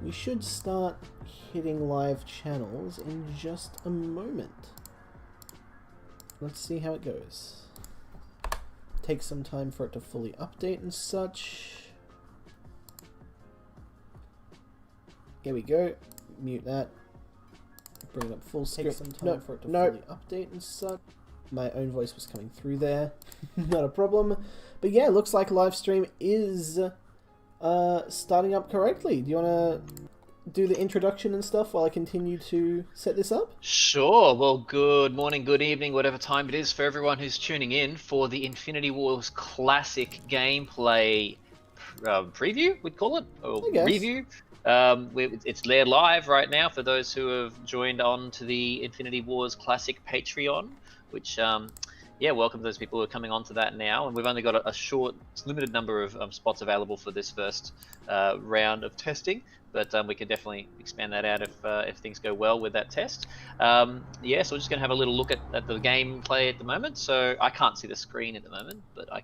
We should start hitting live channels in just a moment. Let's see how it goes. Take some time for it to fully update and such. Here we go. Mute that. Bring it up full screen. Take some time for it to fully update and such. My own voice was coming through there. Not a problem. But yeah, looks like Livestream is starting up correctly. Do you want to do the introduction and stuff while I continue to set this up? Sure. Well, good morning, good evening, whatever time it is for everyone who's tuning in for the Infinity Wars Classic gameplay preview, we'd call it, or review. It's there live right now for those who have joined on to the Infinity Wars Classic Patreon, which, yeah, welcome to those people who are coming onto that now. And we've only got a short, limited number of spots available for this first round of testing, but we can definitely expand that out if things go well with that test. Yeah, so we're just going to have a little look at the gameplay at the moment. So I can't see the screen at the moment, but I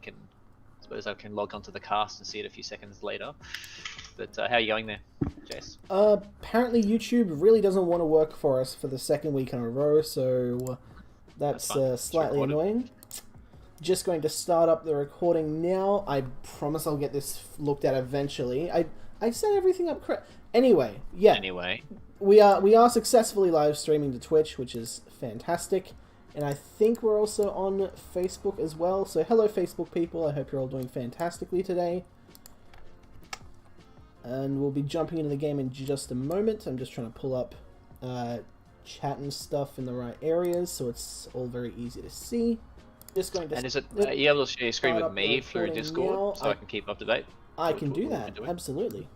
suppose I can log onto the cast and see it a few seconds later. But how are you going there, Jace? Apparently YouTube really doesn't want to work for us for the second week in a row, so that's slightly annoying. Just going to start up the recording now. I promise I'll get this looked at eventually. I set everything up correct. Anyway, yeah. Anyway, we are successfully live streaming to Twitch, which is fantastic. And I think we're also on Facebook as well. So hello Facebook people, I hope you're all doing fantastically today. And we'll be jumping into the game in just a moment. I'm just trying to pull up chat and stuff in the right areas so it's all very easy to see. Just going to. And is it are you able to share your screen with me through Discord so I can keep up to date? I can do that, absolutely.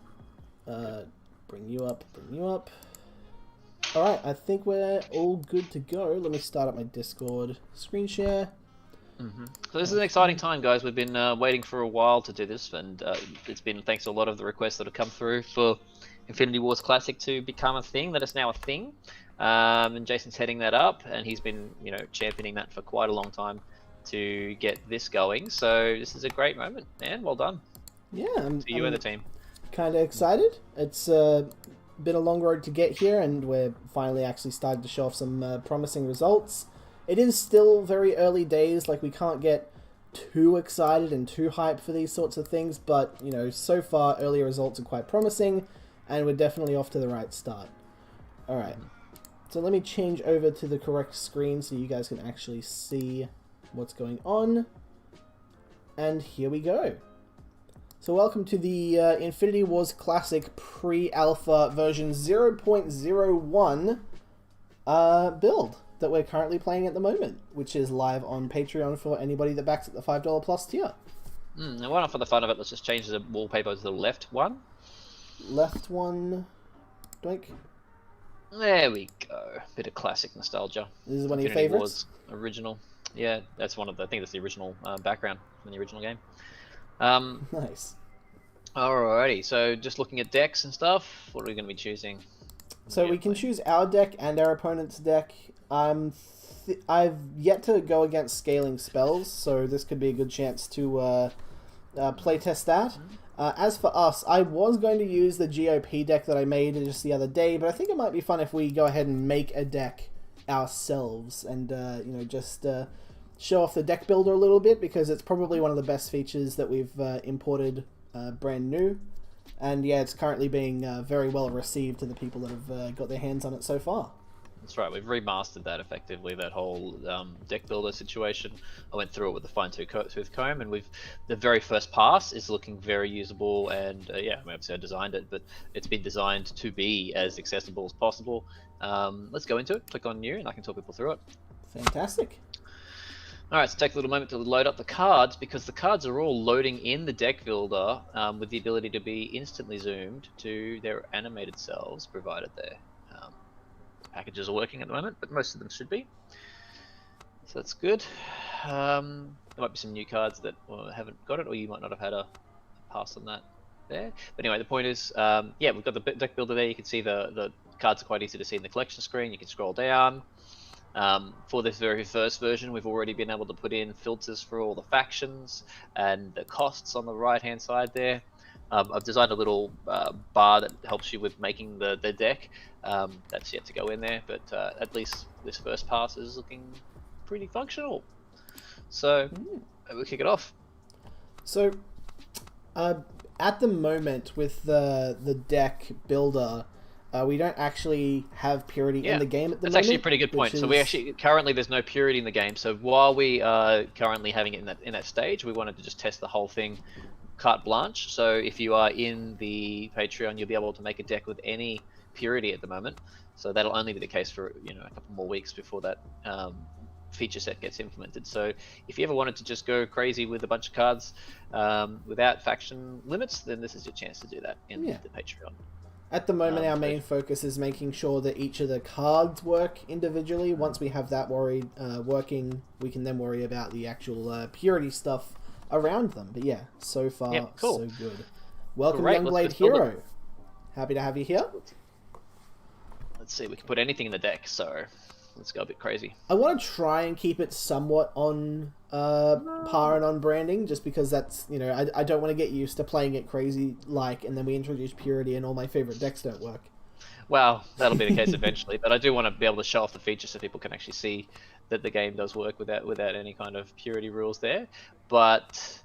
Bring you up, bring you up. Alright, I think we're all good to go. Let me start up my Discord screen share. So this is an exciting time, guys. We've been waiting for a while to do this, and it's been thanks to a lot of the requests that have come through for Infinity Wars Classic to become a thing. That is now a thing, and Jason's heading that up, and he's been, championing that for quite a long time to get this going. So this is a great moment, man. Well done. Yeah, to you and the team. Kind of excited. It's been a long road to get here, and we're finally actually starting to show off some promising results. It is still very early days, like we can't get too excited and too hyped for these sorts of things, but, so far early results are quite promising, and we're definitely off to the right start. Alright, so let me change over to the correct screen so you guys can actually see what's going on. And here we go. So welcome to the Infinity Wars Classic pre-alpha version 0.01 build that we're currently playing at the moment, which is live on Patreon for anybody that backs at the $5 plus tier. And why not, for the fun of it, let's just change the wallpaper to the left one. Left one. Doink. There we go. Bit of classic nostalgia. This is one of your Infinity favorites? Wars original. Yeah, that's one of the, I think that's the original background from the original game. Nice. Alrighty, so just looking at decks and stuff, what are we going to be choosing? So we can choose our deck and our opponent's deck. I've yet to go against scaling spells, so this could be a good chance to playtest that. As for us, I was going to use the GOP deck that I made just the other day, but I think it might be fun if we go ahead and make a deck ourselves and, just show off the deck builder a little bit, because it's probably one of the best features that we've imported brand new. And yeah, it's currently being very well received to the people that have got their hands on it so far. That's right, we've remastered that effectively, that whole deck builder situation. I went through it with a fine-tooth comb, and the very first pass is looking very usable, and yeah, obviously I designed it, but it's been designed to be as accessible as possible. Let's go into it, click on new, and I can talk people through it. Fantastic. Alright, so take a little moment to load up the cards, because the cards are all loading in the deck builder with the ability to be instantly zoomed to their animated selves provided there. Packages are working at the moment, but most of them should be. So that's good. There might be some new cards that haven't got it, or you might not have had a pass on that there. But anyway, the point is, yeah, we've got the deck builder there. You can see the cards are quite easy to see in the collection screen. You can scroll down. For this very first version, we've already been able to put in filters for all the factions and the costs on the right hand side there. I've designed a little bar that helps you with making the deck. That's yet to go in there, but at least this first pass is looking pretty functional. So we'll kick it off. So at the moment with the deck builder, we don't actually have purity in the game at the moment. That's actually a pretty good point. So we actually currently there's no purity in the game. So while we are currently having it in that stage, we wanted to just test the whole thing carte blanche. So if you are in the Patreon, you'll be able to make a deck with any purity at the moment. So that'll only be the case for a couple more weeks before that feature set gets implemented. So if you ever wanted to just go crazy with a bunch of cards without faction limits, then this is your chance to do that in the Patreon. At the moment, our main focus is making sure that each of the cards work individually. Once we have that working, we can then worry about the actual purity stuff around them. But yeah, so far, so good. Welcome, Youngblade Hero. Happy to have you here. Let's see, we can put anything in the deck, so let's go a bit crazy. I want to try and keep it somewhat on par and on branding, just because that's, I don't want to get used to playing it crazy, and then we introduce purity and all my favorite decks don't work. Well, that'll be the case eventually, but I do want to be able to show off the features so people can actually see that the game does work without any kind of purity rules there. But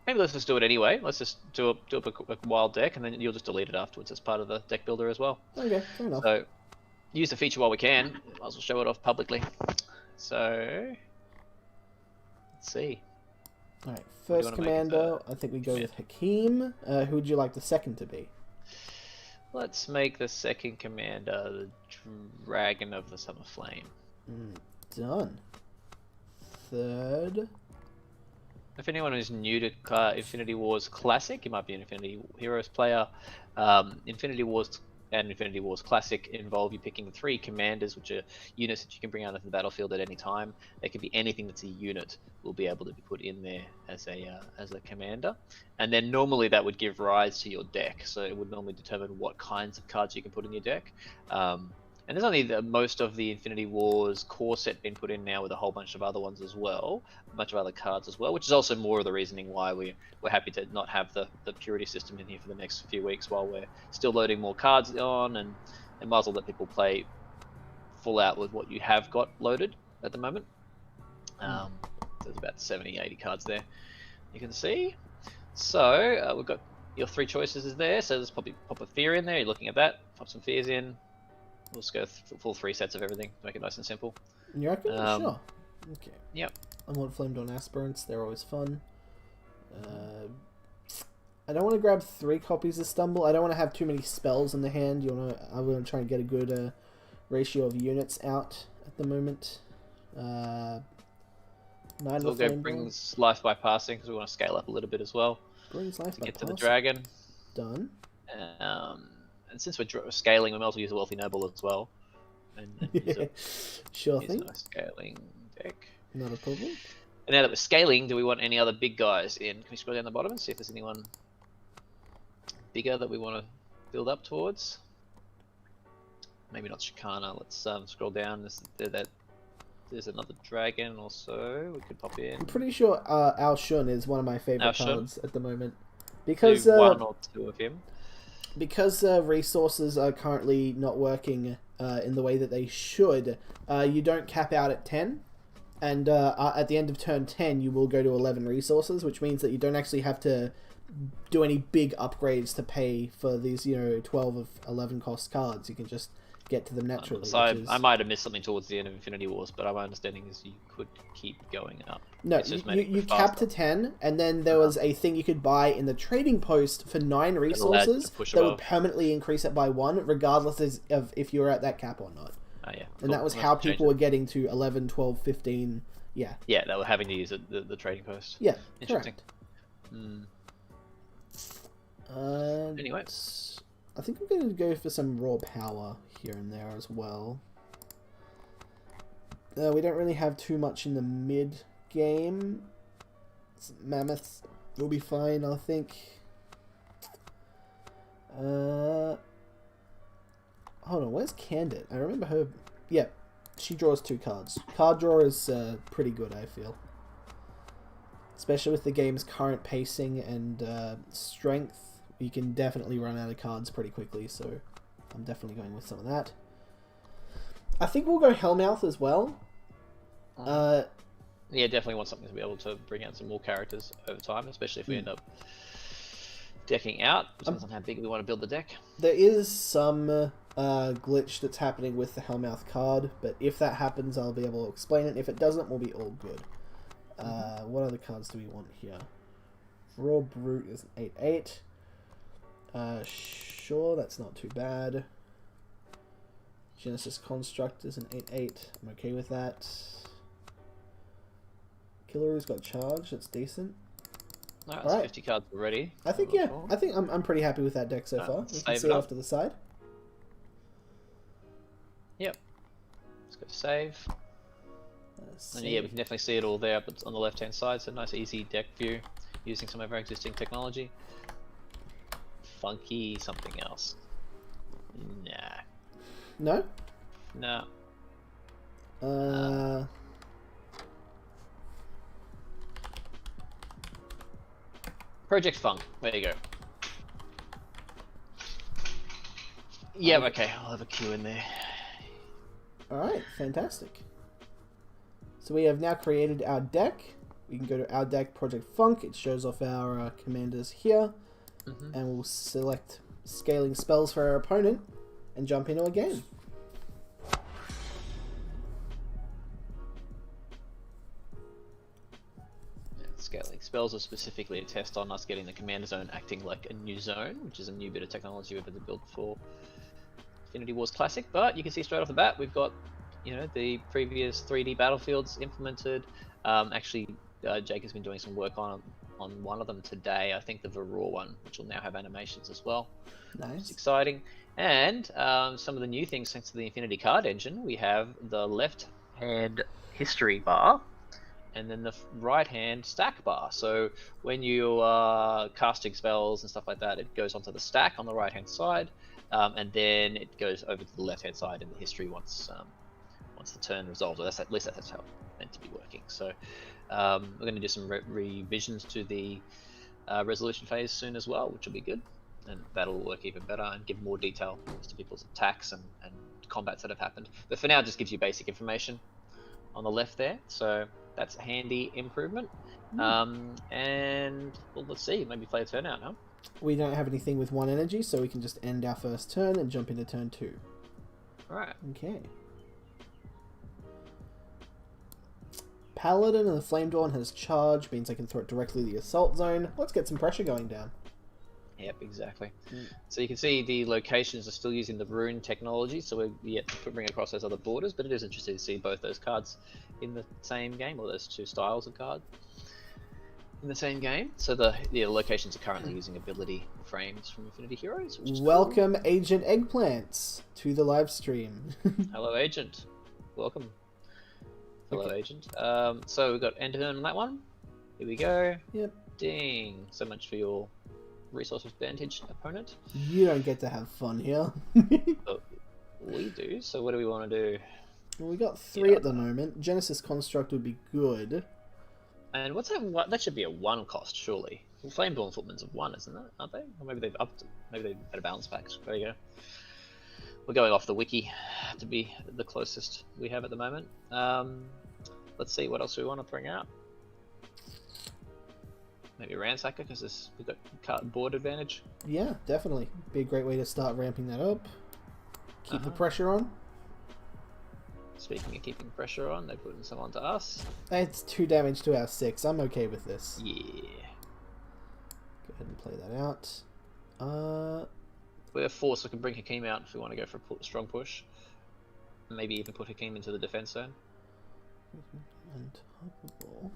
maybe let's just do it anyway. Let's just do a wild deck, and then you'll just delete it afterwards as part of the deck builder as well. Okay, fair enough. So use the feature while we can. Might as well show it off publicly. So let's see. All right, first commander. I think we go with Hakeem. Who would you like the second to be? Let's make the second commander the Dragon of the Summer Flame. Done. Third. If anyone is new to Infinity Wars Classic, you might be an Infinity Heroes player. Infinity Wars and Infinity Wars Classic involve you picking 3 commanders, which are units that you can bring out of the battlefield at any time. They can be anything that's a unit will be able to be put in there as a commander. And then normally that would give rise to your deck. So it would normally determine what kinds of cards you can put in your deck. And there's only most of the Infinity Wars core set been put in now, with a whole bunch of other ones as well, a bunch of other cards as well, which is also more of the reasoning why we're happy to not have the purity system in here for the next few weeks while we're still loading more cards on, and might as well let people play full out with what you have got loaded at the moment. There's about 70-80 cards there, you can see. So we've got your 3 choices is there, so let's probably pop a fear in there. You're looking at that, pop some fears in. We'll just go full 3 sets of everything to make it nice and simple. You reckon? Sure. Okay. Yep. Unload Flamed on Aspirants. They're always fun. I don't want to grab 3 copies of Stumble. I don't want to have too many spells in the hand. I want to try and get a good ratio of units out at the moment. 9 we'll go brings life by passing because we want to scale up a little bit as well. Brings life by get passing. To the dragon. Done. And since we're scaling, we might as well use a Wealthy Noble as well. And sure thing. A scaling deck. Not a problem. And now that we're scaling, do we want any other big guys in? Can we scroll down the bottom and see if there's anyone bigger that we want to build up towards? Maybe not Shikana. Let's scroll down. There's another dragon also we could pop in. I'm pretty sure Al Shun is one of my favorite cards at the moment. Because do 1 or 2 of him. Because resources are currently not working in the way that they should, you don't cap out at 10, and at the end of turn 10 you will go to 11 resources, which means that you don't actually have to do any big upgrades to pay for these 12 of 11 cost cards. You can just get to them naturally. So I might have missed something towards the end of Infinity Wars, but my understanding is you could keep going up. No, you cap to 10, and then there was a thing you could buy in the trading post for 9 resources that would permanently increase it by 1, regardless of if you were at that cap or not. Oh, yeah. And that was how people were getting to 11, 12, 15, yeah. Yeah, they were having to use the trading post. Yeah, interesting. Anyway. I think I'm going to go for some raw power here and there as well. We don't really have too much in the mid game. Mammoths will be fine, I think. Hold on, where's Candid? I remember her. Yeah, she draws 2 cards. Card draw is pretty good, I feel. especially with the game's current pacing and strength, you can definitely run out of cards pretty quickly, so I'm definitely going with some of that. I think we'll go Hellmouth as well. Yeah, definitely want something to be able to bring out some more characters over time, especially if we end up decking out. Depends on how big we want to build the deck. There is some glitch that's happening with the Hellmouth card, but if that happens, I'll be able to explain it. If it doesn't, we'll be all good. What other cards do we want here? Raw Brute is an 8/8. Sure, that's not too bad. Genesis Construct is an 8/8. I'm okay with that. Killeroo's got charge. That's decent. No, that's right. 50 cards already. I think I think I'm pretty happy with that deck so far. We can see it off to the side. Yep. Let's go save. And yeah, we can definitely see it all there, but on the left-hand side. So nice, easy deck view using some of our existing technology. Funky something else. Nah. No? No. Project Funk. There you go. Yeah, okay. I'll have a Q in there. Alright, fantastic. So we have now created our deck. We can go to our deck, Project Funk. It shows off our commanders here. And we'll select scaling spells for our opponent and jump into a game. Scaling spells are specifically a test on us getting the commander zone acting like a new zone, which is a new bit of technology we've had to build for Infinity Wars Classic. But you can see straight off the bat we've got, you know, the previous 3D battlefields implemented. Actually, Jake has been doing some work on one of them today. I think the Varroa one, which will now have animations as well. Nice. It's exciting. And some of the new things thanks to the Infinity card engine, we have the left hand history bar and then the right hand stack bar. So when you are casting spells and stuff like that, it goes onto the stack on the right hand side, and then it goes over to the left hand side in the history once the turn resolves. Or at least that's how it's meant to be working. So we're going to do some revisions to the resolution phase soon as well, which will be good, and that'll work even better and give more detail as to people's attacks and combats that have happened. But for now, it just gives you basic information on the left there. So that's a handy improvement. And well, let's see, maybe play a turn out now. We don't have anything with 1 energy, so we can just end our first turn and jump into turn 2. Alright. Okay. Paladin and the Flame Dawn has charge, means I can throw it directly to the assault zone. Let's get some pressure going down. Yep, exactly. So you can see the locations are still using the rune technology, so we're yet to bring across those other borders, but it is interesting to see both those cards in the same game, or those two styles of card in the same game. So the locations are currently using ability frames from Infinity Heroes, which is Welcome, cool. Agent Eggplants, to the live stream. Hello, Agent. Welcome. Hello, Okay. Agent. So we've got end turn on that one. Here we go. Yep. Ding. So much for your resource advantage, opponent. You don't get to have fun here. Oh, we do. So what do we want to do? Well, we got 3 at the moment. Genesis Construct would be good. And what's that? That should be a 1 cost, surely. Well, Flameborn Footmen's of 1, isn't it? Aren't they? Or maybe they've upped. Maybe they've had a balance pack. There you go. We're going off the wiki to be the closest we have at the moment. Let's see what else we want to bring out. Maybe Ransacker, because we've got card board advantage. Yeah, definitely. Be a great way to start ramping that up. Keep the pressure on. Speaking of keeping pressure on, they're putting some onto us. It's 2 damage to our 6. I'm okay with this. Yeah. Go ahead and play that out. We're 4, so we can bring Hakeem out if we want to go for a strong push. Maybe even put Hakeem into the defense zone. Untoppable.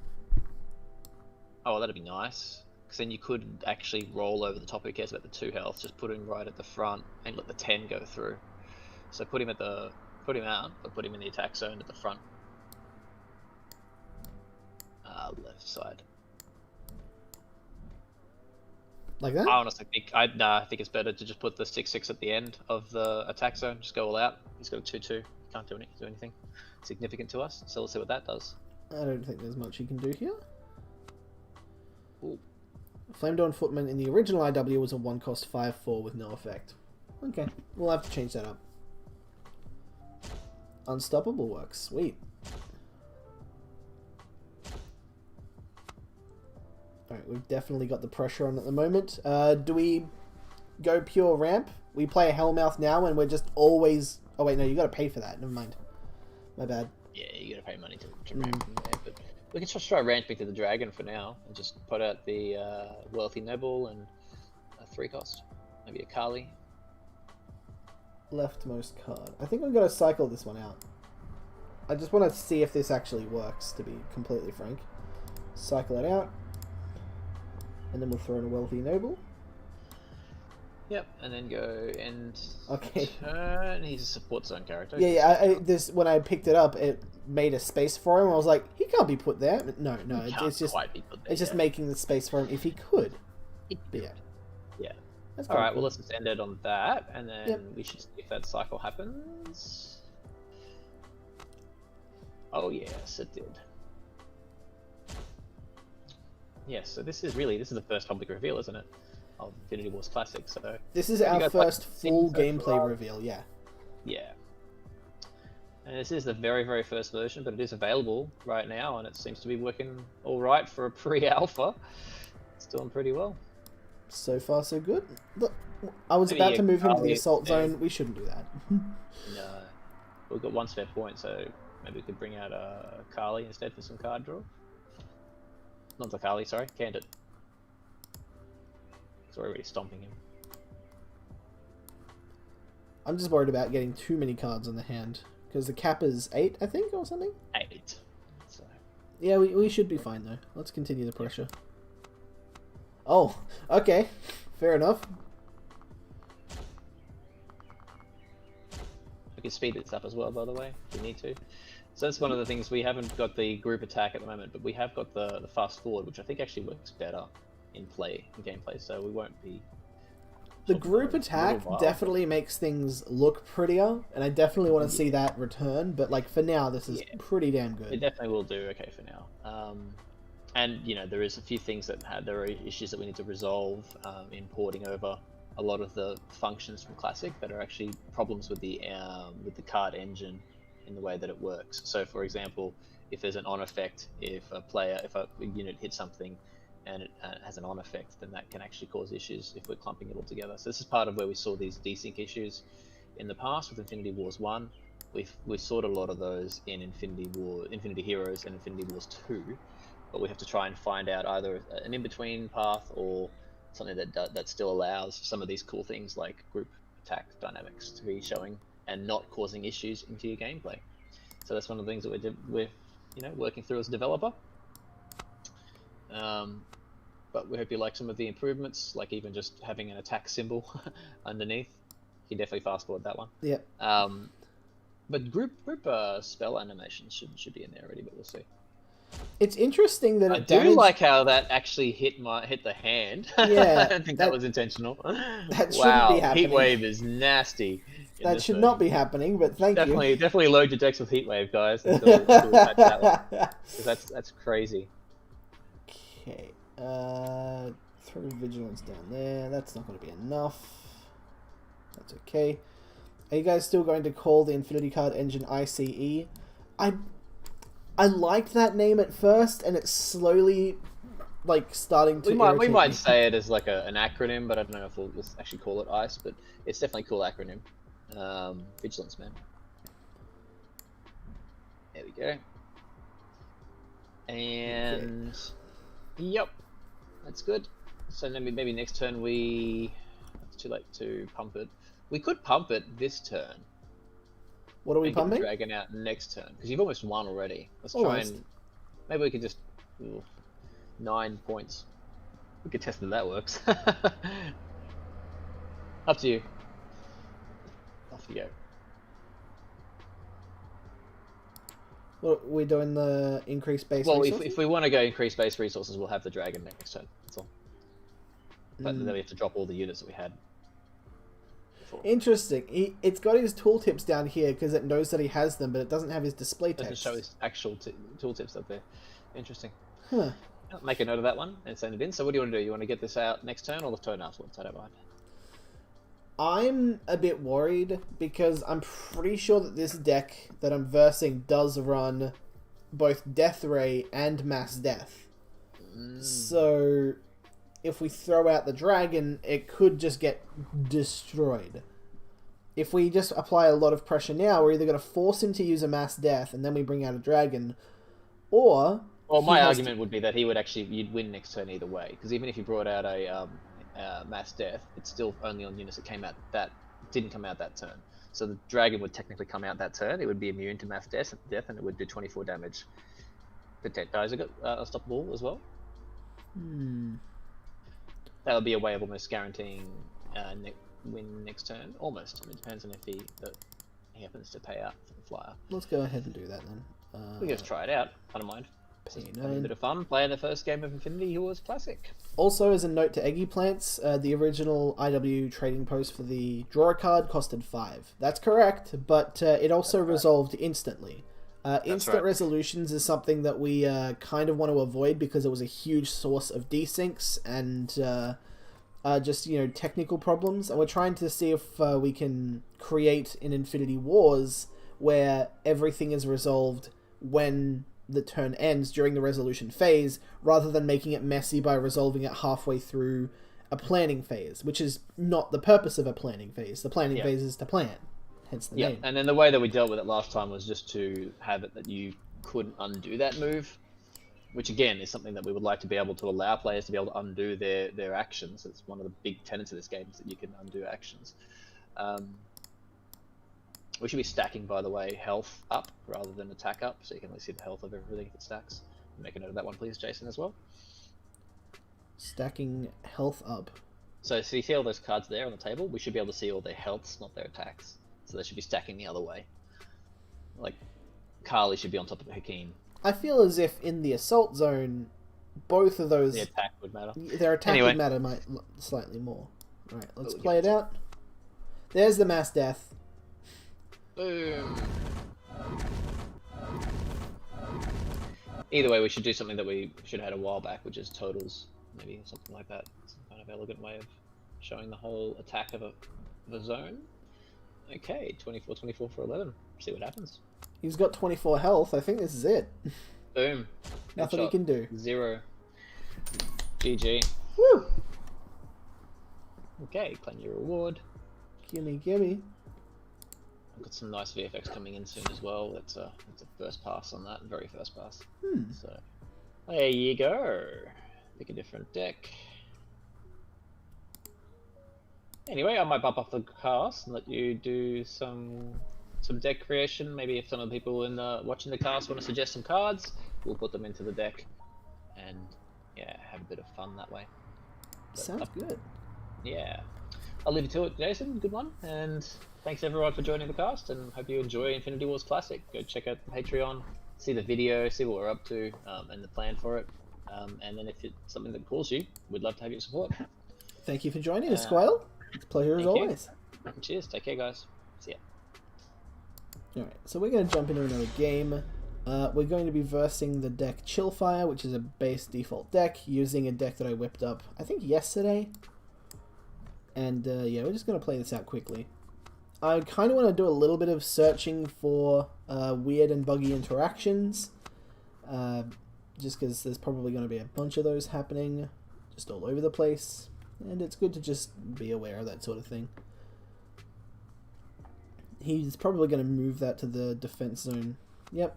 Oh, that'd be nice. Because then you could actually roll over the top. Who cares about the 2 health? Just put him right at the front and let the 10 go through. So put him out, but put him in the attack zone at the front. Left side. Like that? I honestly think I think it's better to just put the 6/6 at the end of the attack zone. Just go all out. He's got a 2/2. Can't do anything significant to us. So let's see what that does. I don't think there's much you can do here. Ooh. Flamedawn Footman in the original IW was a 1-cost 5/4 with no effect. Okay, we'll have to change that up. Unstoppable works. Sweet. Alright, we've definitely got the pressure on at the moment. Do we go pure ramp? We play a Hellmouth now and we're just always... Oh wait, no, you gotta pay for that. Never mind. My bad. Yeah, you gotta pay money to ramp from there, but we can just try ramping to the dragon for now and just put out the Wealthy Noble and a 3-cost. Maybe a Kali. Leftmost card. I think I'm gonna cycle this one out. I just want to see if this actually works, to be completely frank. Cycle it out. And then we'll throw in a Wealthy Noble. Yep, and then go and okay. Turn. He's a support zone character. Yeah. This when I picked it up, it made a space for him. I was like, he can't be put there. No, it's just quite be put there, it's just making the space for him if he could. Yeah. That's all right. cool. Well, let's just end it on that, and then we should see if that cycle happens. Oh yes, it did. Yes. So this is the first public reveal, isn't it? Of Infinity Wars Classic, so... This is our first full gameplay reveal, yeah. Yeah. And this is the very, very first version, but it is available right now, and it seems to be working alright for a pre-alpha. It's doing pretty well. So far, so good. Look, I was about to move him to the assault zone. We shouldn't do that. No. We've got 1 spare point, so maybe we could bring out a Kali instead for some card draw. Not the Kali, sorry. Canned it. We're already stomping him. I'm just worried about getting too many cards on the hand. Because the cap is 8, I think, or something? 8. So. Yeah, we should be fine, though. Let's continue the pressure. Oh, okay. Fair enough. We can speed this up as well, by the way, if we need to. So that's one of the things. We haven't got the group attack at the moment, but we have got the fast forward, which I think actually works better in gameplay, so we won't be... The group attack definitely makes things look prettier, and I definitely want to see that return, but like for now, this is pretty damn good. It definitely will do okay for now. And, you know, there is a few things there are issues that we need to resolve in porting over a lot of the functions from Classic that are actually problems with the card engine in the way that it works. So, for example, if there's an on effect, if a unit hits something, and it has an on effect, then that can actually cause issues if we're clumping it all together. So this is part of where we saw these desync issues in the past with Infinity Wars 1. We saw a lot of those in Infinity Heroes and Infinity Wars 2, but we have to try and find out either an in-between path or something that still allows some of these cool things like group attack dynamics to be showing and not causing issues into your gameplay. So that's one of the things that we're working through as a developer. But we hope you like some of the improvements, like even just having an attack symbol underneath. You can definitely fast forward that one. Yeah. But group spell animations should be in there already, but we'll see. It's interesting that I do like how that actually hit the hand. Yeah, I don't think that was intentional. That shouldn't be happening. Heatwave is nasty. That should not be happening, but thank you. Definitely load your decks with Heatwave, guys. Until patch that one. That's crazy. Okay, throw Vigilance down there. That's not going to be enough. That's okay. Are you guys still going to call the Infinity Card Engine ICE? I liked that name at first, and it's slowly like starting to. We might say it as like an acronym, but I don't know if we'll actually call it ICE. But it's definitely a cool acronym. Vigilance, man. There we go. And. Okay. Yep, that's good. So maybe next turn it's too late to pump it. We could pump it this turn. What are we pumping? Get the dragon out next turn because you've almost won already. Let's try and maybe we could just 9 points. We could test if that works. Up to you. Off you go. Well, we're doing the increased base resources? If we want to go increase base resources, we'll have the dragon next turn. That's all. But then we have to drop all the units that we had before. Interesting. It's got his tooltips down here because it knows that he has them, but it doesn't have his display text. It doesn't show his actual tooltips up there. Interesting. Huh. I'll make a note of that one and send it in. So what do you want to do? You want to get this out next turn or the turn afterwards? I don't mind. I'm a bit worried because I'm pretty sure that this deck that I'm versing does run both Death Ray and Mass Death. So if we throw out the dragon, it could just get destroyed. If we just apply a lot of pressure now, we're either going to force him to use a Mass Death and then we bring out a dragon, or... Well, my argument would be that you'd win next turn either way, because even if you brought out a Mass Death, it's still only on units that didn't come out that turn. So the dragon would technically come out that turn. It would be immune to Mass Death, and it would do 24 damage. The 10 guys are unstoppable as well. That would be a way of almost guaranteeing win next turn. Almost. I mean, it depends on if he happens to pay out for the flyer. Let's go ahead and do that then. We can just try it out. I don't mind. Having a bit of fun playing the first game of Infinity-Wars Classic. Also, as a note to Eggy Plants, the original IW trading post for the draw a card costed 5. That's correct, but it also resolved instantly. Instant resolutions is something that we kind of want to avoid because it was a huge source of desyncs and just, technical problems. And we're trying to see if we can create an Infinity-Wars where everything is resolved when the turn ends during the resolution phase, rather than making it messy by resolving it halfway through a planning phase, which is not the purpose of a planning phase. The planning phase is to plan, hence the name. And then the way that we dealt with it last time was just to have it that you couldn't undo that move, which again is something that we would like to be able to allow players to be able to undo their actions. It's one of the big tenets of this game, is that you can undo actions. We should be stacking, by the way, health up rather than attack up, so you can at least see the health of everything if it stacks. Make a note of that one, please, Jason, as well. Stacking health up. So you see all those cards there on the table? We should be able to see all their healths, not their attacks. So they should be stacking the other way. Like, Carly should be on top of Hakeem. I feel as if in the assault zone, both of those... The attack would matter. Their attack would matter slightly more. Alright, let's play it out. There's the Mass Death. Boom. Either way, we should do something that we should have had a while back, which is totals. Maybe something like that. Some kind of elegant way of showing the whole attack of a zone. Okay, 24 for 11. See what happens. He's got 24 health. I think this is it. Boom. Nothing he can do. 0. GG. Woo! Okay, claim your reward. Gimme, gimme. I've got some nice VFX coming in soon as well. That's a first pass on that, very first pass. So there you go. Pick a different deck. Anyway, I might bump off the cast and let you do some deck creation. Maybe if some of the people watching the cast want to suggest some cards, we'll put them into the deck and have a bit of fun that way. Sounds good. Yeah. I'll leave you to it, Jason. Good one. And thanks everyone for joining the cast, and hope you enjoy Infinity-Wars Classic. Go check out the Patreon, see the video, see what we're up to, and the plan for it. And then if it's something that calls you, we'd love to have your support. Thank you for joining us, Squale. It's a pleasure as always. Cheers. Take care, guys. See ya. Alright, so we're going to jump into another game. We're going to be versing the deck Chillfire, which is a base default deck, using a deck that I whipped up, I think, yesterday. And we're just going to play this out quickly. I kind of want to do a little bit of searching for weird and buggy interactions, just because there's probably going to be a bunch of those happening just all over the place, and it's good to just be aware of that sort of thing. He's probably going to move that to the defense zone. Yep,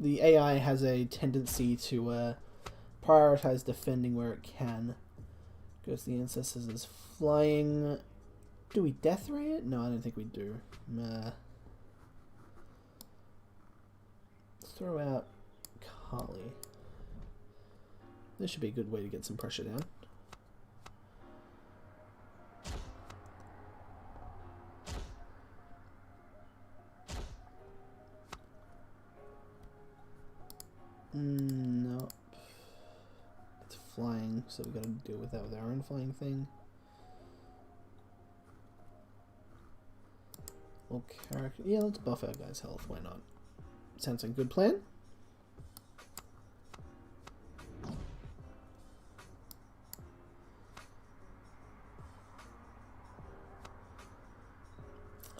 the AI has a tendency to prioritize defending where it can. Goes the Ancestors as flying. Do we Death Ray it? No, I don't think we do. Let's throw out Kali. This should be a good way to get some pressure down. No. It's flying, so we gotta deal with that with our own flying thing. Character. Yeah, let's buff our guy's health. Why not? Sounds like a good plan.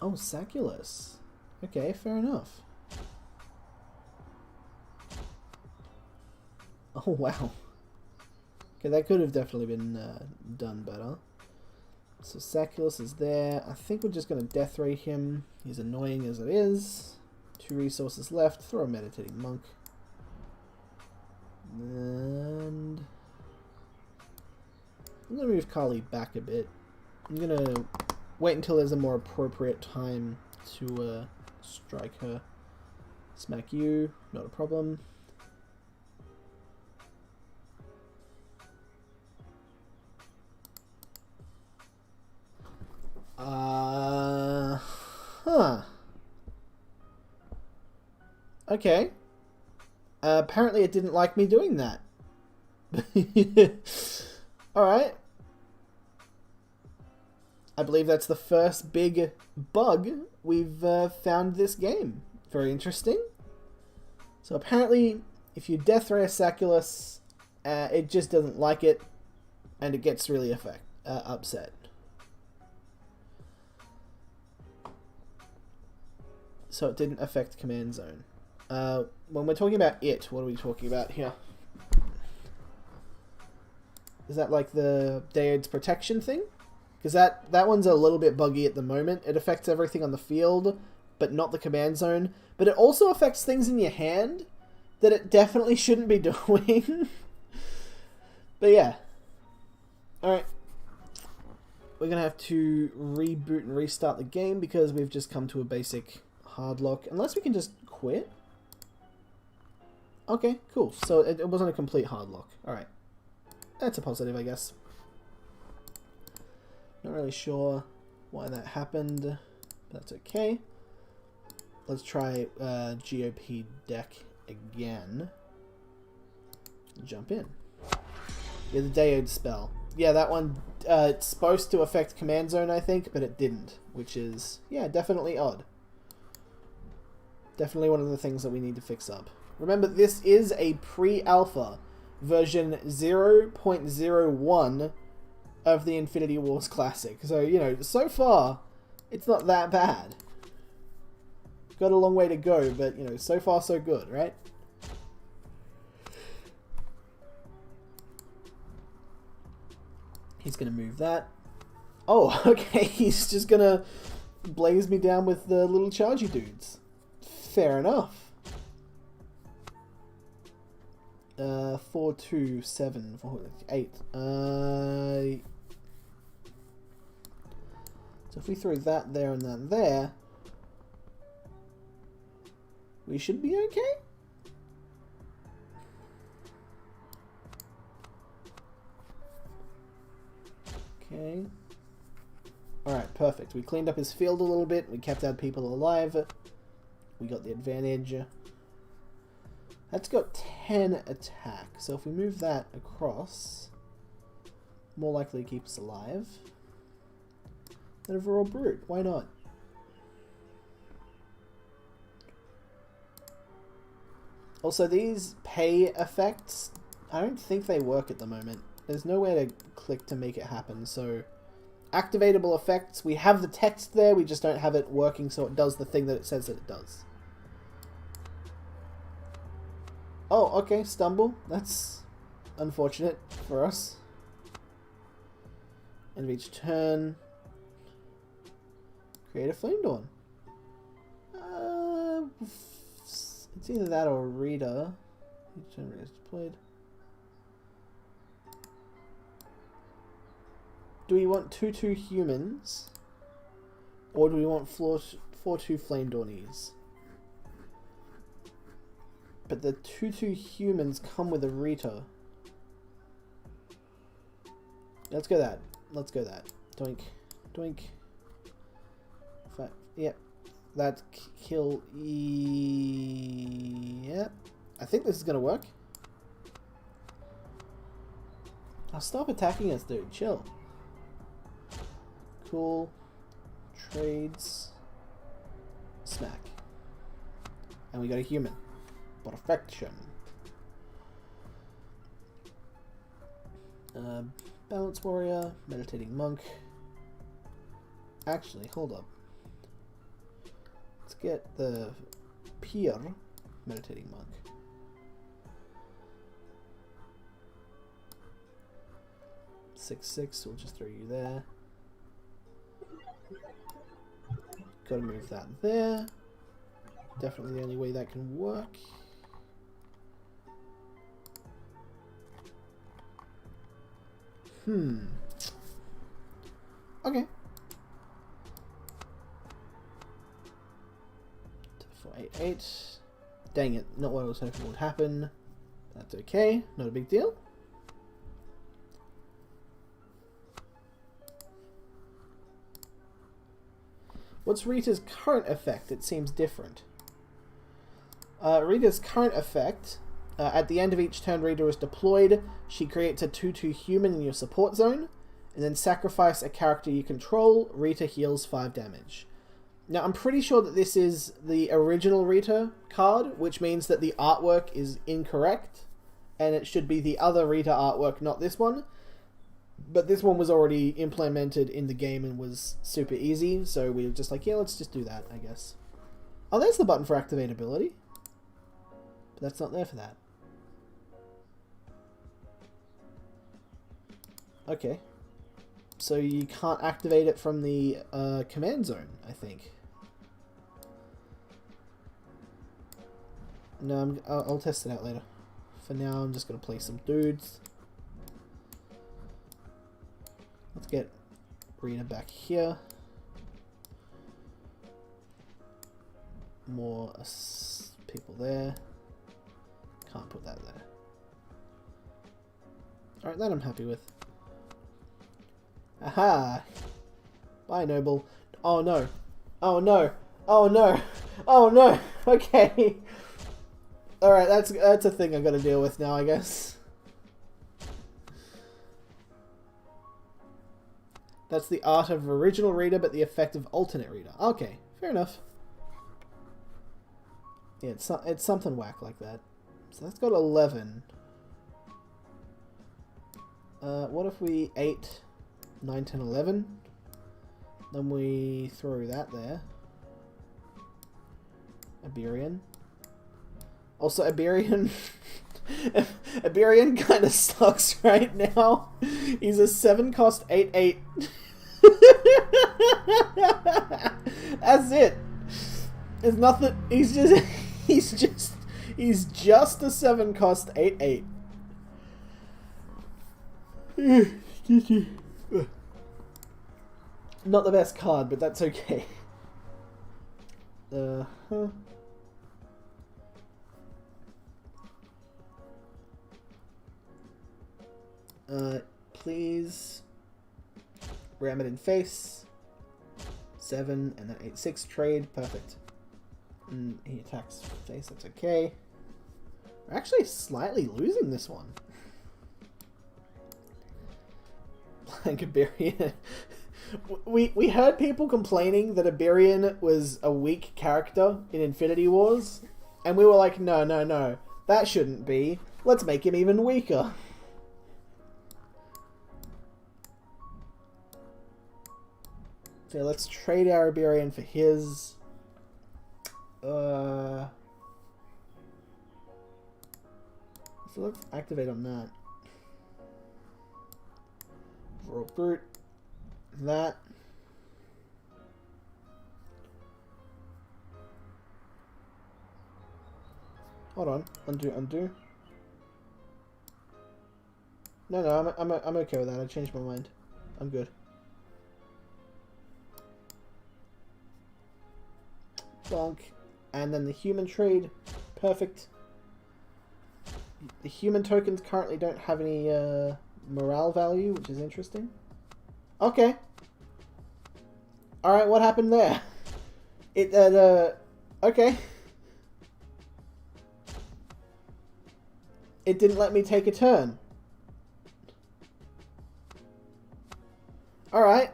Oh, Saculus. Okay, fair enough. Oh, wow. Okay, that could have definitely been done better. So Saculus is there. I think we're just going to death ray him. He's annoying as it is. 2 resources left. Throw a meditating monk. And I'm going to move Kali back a bit. I'm going to wait until there's a more appropriate time to strike her. Smack you. Not a problem. Huh. Okay. Apparently it didn't like me doing that. Alright. I believe that's the first big bug we've found this game. Very interesting. So apparently, if you death ray a Saculus, it just doesn't like it, and it gets really upset. So it didn't affect command zone. When we're talking about it, what are we talking about here? Is that like the Daed's protection thing? Because that one's a little bit buggy at the moment. It affects everything on the field, but not the command zone. But it also affects things in your hand that it definitely shouldn't be doing. But yeah. Alright. We're going to have to reboot and restart the game because we've just come to a basic hard lock. Unless we can just quit. Okay, cool. So it wasn't a complete hard lock. Alright. That's a positive, I guess. Not really sure why that happened, but that's okay. Let's try GOP deck again. Jump in. Yeah, the Daed spell. Yeah, that one, it's supposed to affect command zone, I think, but it didn't, which is, yeah, definitely odd. Definitely one of the things that we need to fix up. Remember, this is a pre-alpha version 0.01 of the INFINITA-WARS Classic. So, you know, so far, it's not that bad. Got a long way to go, but, you know, so far so good, right? He's going to move that. Oh, okay, he's just going to blaze me down with the little chargy dudes. Fair enough. 4, 2, 7, 4, 8. So if we throw that there and that there, we should be okay? Okay. Alright, perfect. We cleaned up his field a little bit. We kept our people alive. We got the advantage. That's got 10 attack. So if we move that across, more likely to keep us alive. An overall brute. Why not? Also, these pay effects, I don't think they work at the moment. There's nowhere to click to make it happen, so activatable effects, we have the text there, we just don't have it working so it does the thing that it says that it does. Oh, okay, stumble. That's unfortunate for us. End of each turn. Create a Flame Dawn. It's either that or Rita. Each turn is deployed. Do we want 2/2 humans? Or do we want 4/2 Flame Dawnies? But the 2/2 humans come with a Rita. Let's go that. Let's go that. Doink. Doink. Yep. That kill. Yep. I think this is gonna work. Oh, stop attacking us, dude. Chill. Cool. Trades. Smack. And we got a human. Perfection. Balance warrior. Meditating monk. Actually, hold up. get the Pier Meditating Monk. Six, we'll just throw you there. Gotta move that there. Definitely the only way that can work. Okay. 488. Dang it, not what I was hoping would happen. That's okay, not a big deal. What's Rita's current effect? It seems different. Rita's current effect, at the end of each turn Rita is deployed, she creates a 2/2 human in your support zone, and then sacrifice a character you control. Rita heals 5 damage. Now, I'm pretty sure that this is the original Rita card, which means that the artwork is incorrect, and it should be the other Rita artwork, not this one. But this one was already implemented in the game and was super easy, so we were just like, yeah, let's just do that, I guess. Oh, there's the button for activate ability. But that's not there for that. Okay. So you can't activate it from the command zone, I think. No, I'll test it out later. For now, I'm just going to play some dudes. Let's get Rita back here. More people there. Can't put that there. Alright, that I'm happy with. Aha! Bye, Noble. Oh no. Oh no. Oh no. Oh no. Okay. Alright, that's a thing I've got to deal with now, I guess. That's the art of original Rita, but the effect of alternate Rita. Okay, fair enough. Yeah, it's something whack like that. So that's got 11. What if we 8, 9, 10, 11? Then we throw that there. Iberian. Also, Iberian... Iberian kind of sucks right now. He's a 7 cost 8/8. That's it. There's nothing. He's just a 7 cost 8/8. Not the best card, but that's okay. Please ram it in face. 7 and then 8/6 trade. Perfect. And he attacks face. That's okay. We're actually slightly losing this one. Like Iberian. We heard people complaining that Iberian was a weak character in Infinity Wars, and we were like, no, no, no, that shouldn't be. Let's make him even weaker. So let's trade our Iberian for his. So let's activate on that. Rope brute. That. Hold on. Undo. No, I'm okay with that. I changed my mind. I'm good. Bonk. And then the human trade. Perfect. The human tokens currently don't have any morale value, which is interesting. Okay. Alright, what happened there? Okay. It didn't let me take a turn. Alright.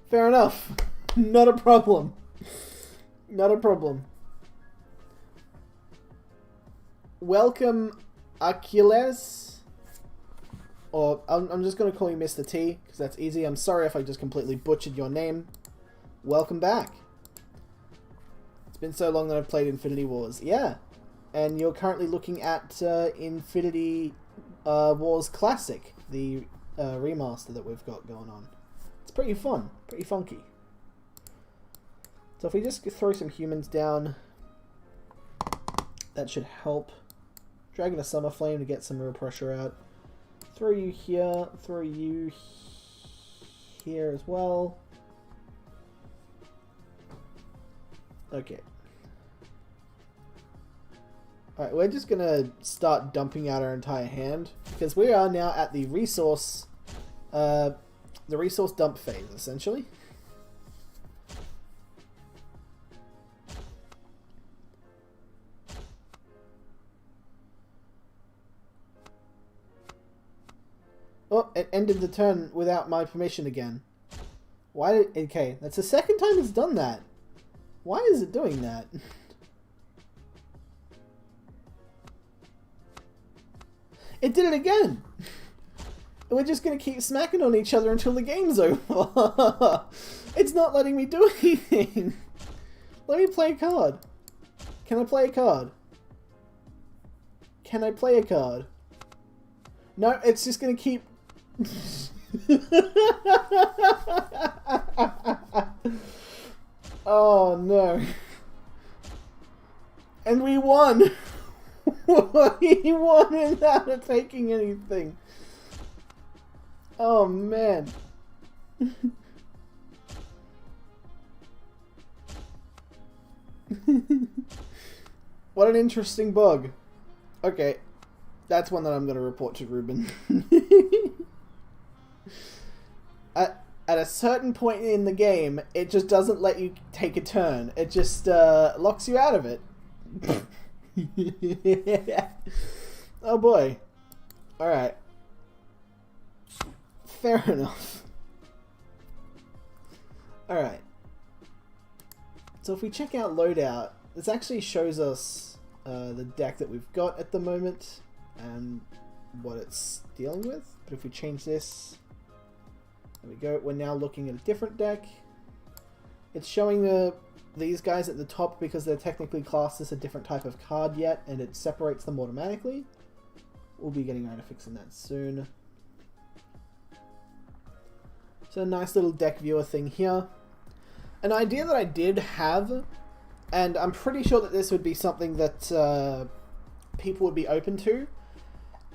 Fair enough. Not a problem. Not a problem. Welcome, Achilles. Or, I'm just going to call you Mr. T, because that's easy. I'm sorry if I just completely butchered your name. Welcome back. been so long that I've played Infinity Wars. Yeah. And you're currently looking at Infinity Wars Classic, the remaster that we've got going on. It's pretty fun, pretty funky. So if we just throw some humans down, that should help. Dragon a Summer Flame to get some real pressure out. Throw you here, throw you here as well. Okay. Alright, we're just gonna start dumping out our entire hand, because we are now at the resource dump phase, essentially. Oh, it ended the turn without my permission again. Why did... Okay, that's the second time it's done that. Why is it doing that? It did it again! We're just gonna keep smacking on each other until the game's over. It's not letting me do anything. Let me play a card. Can I play a card? Can I play a card? No, it's just gonna keep... Oh no. And we won! He won without taking anything. Oh man. What an interesting bug. Okay. That's one that I'm going to report to Ruben. At a certain point in the game, it just doesn't let you take a turn. It just locks you out of it. Oh boy. Alright. Fair enough. Alright. So if we check out loadout, this actually shows us the deck that we've got at the moment and what it's dealing with. But if we change this, there we go, we're now looking at a different deck. It's showing these guys at the top because they're technically classed as a different type of card yet, and it separates them automatically. We'll be getting around to fixing that soon. So a nice little deck viewer thing here. An idea that I did have, and I'm pretty sure that this would be something that people would be open to,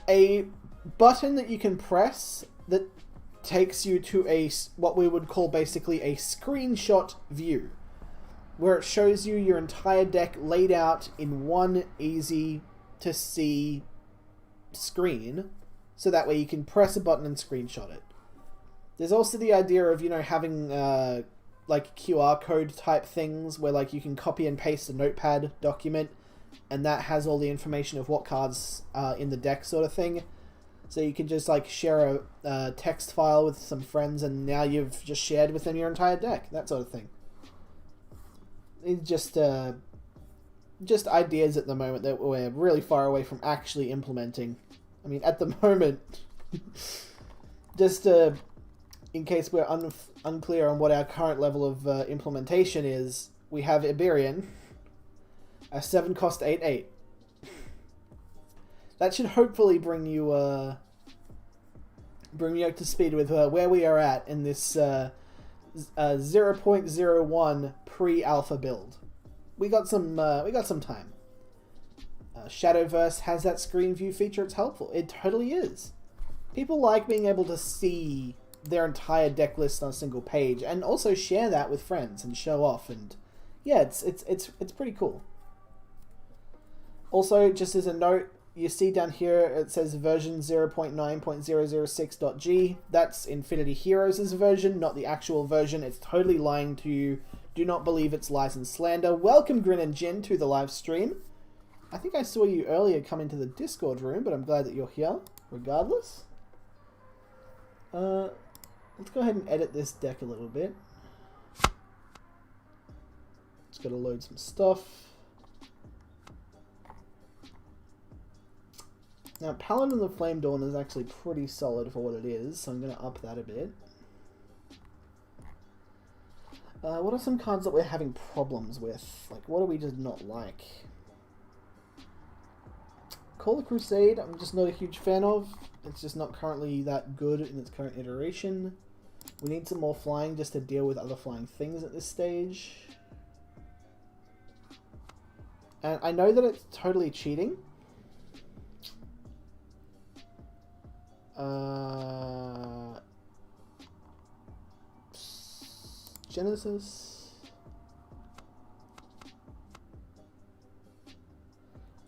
a button that you can press that takes you to what we would call basically a screenshot view, where it shows you your entire deck laid out in one easy to see screen, so that way you can press a button and screenshot it. There's also the idea of, you know, having like QR code type things where like you can copy and paste a notepad document and that has all the information of what cards are in the deck sort of thing. So you can just like share a text file with some friends and now you've just shared with them your entire deck, that sort of thing. It's just ideas at the moment that we're really far away from actually implementing. I mean, at the moment, just in case we're unclear on what our current level of implementation is, we have Iberian, a 7-cost 8/8. That should hopefully bring you up to speed with where we are at in this 0.01 pre-alpha build. We got some time. Shadowverse has that screen view feature. It's helpful. It totally is. People like being able to see their entire deck list on a single page and also share that with friends and show off, and yeah, it's pretty cool. Also, just as a note, you see down here it says version 0.9.006.g. That's Infinity Heroes' version, not the actual version. It's totally lying to you. Do not believe it's lies and slander. Welcome, Grin and Jin, to the live stream. I think I saw you earlier come into the Discord room, but I'm glad that you're here, regardless. Let's go ahead and edit this deck a little bit. Just gotta load some stuff. Now, Paladin of the Flame Dawn is actually pretty solid for what it is, so I'm gonna up that a bit. What are some cards that we're having problems with? Like, what do we just not like? Call the Crusade, I'm just not a huge fan of. It's just not currently that good in its current iteration. We need some more flying just to deal with other flying things at this stage. And I know that it's totally cheating. Genesis.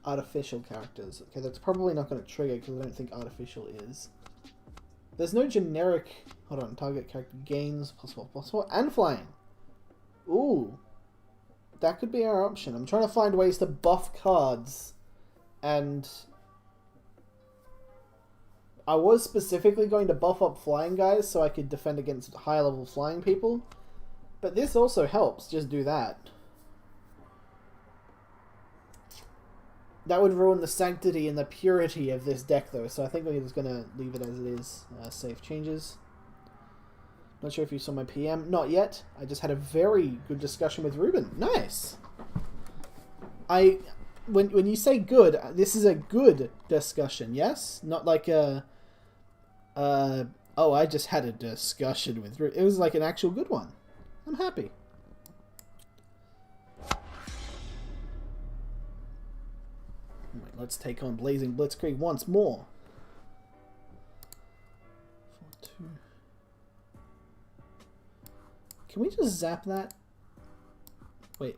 Artificial characters. Okay, that's probably not going to trigger because I don't think artificial is. There's no generic... Hold on, target character gains, possible, and flying. Ooh. That could be our option. I'm trying to find ways to buff cards. And... I was specifically going to buff up flying guys so I could defend against higher level flying people. But this also helps, just do that. That would ruin the sanctity and the purity of this deck though, so I think we're just going to leave it as it is. Save changes. Not sure if you saw my PM. Not yet. I just had a very good discussion with Ruben. Nice! When you say good, this is a good discussion, yes? Not like a... oh, I just had a discussion with Ruben. It was like an actual good one. I'm happy. Right, let's take on Blazing Blitzkrieg once more. 4-2. Can we just zap that? Wait.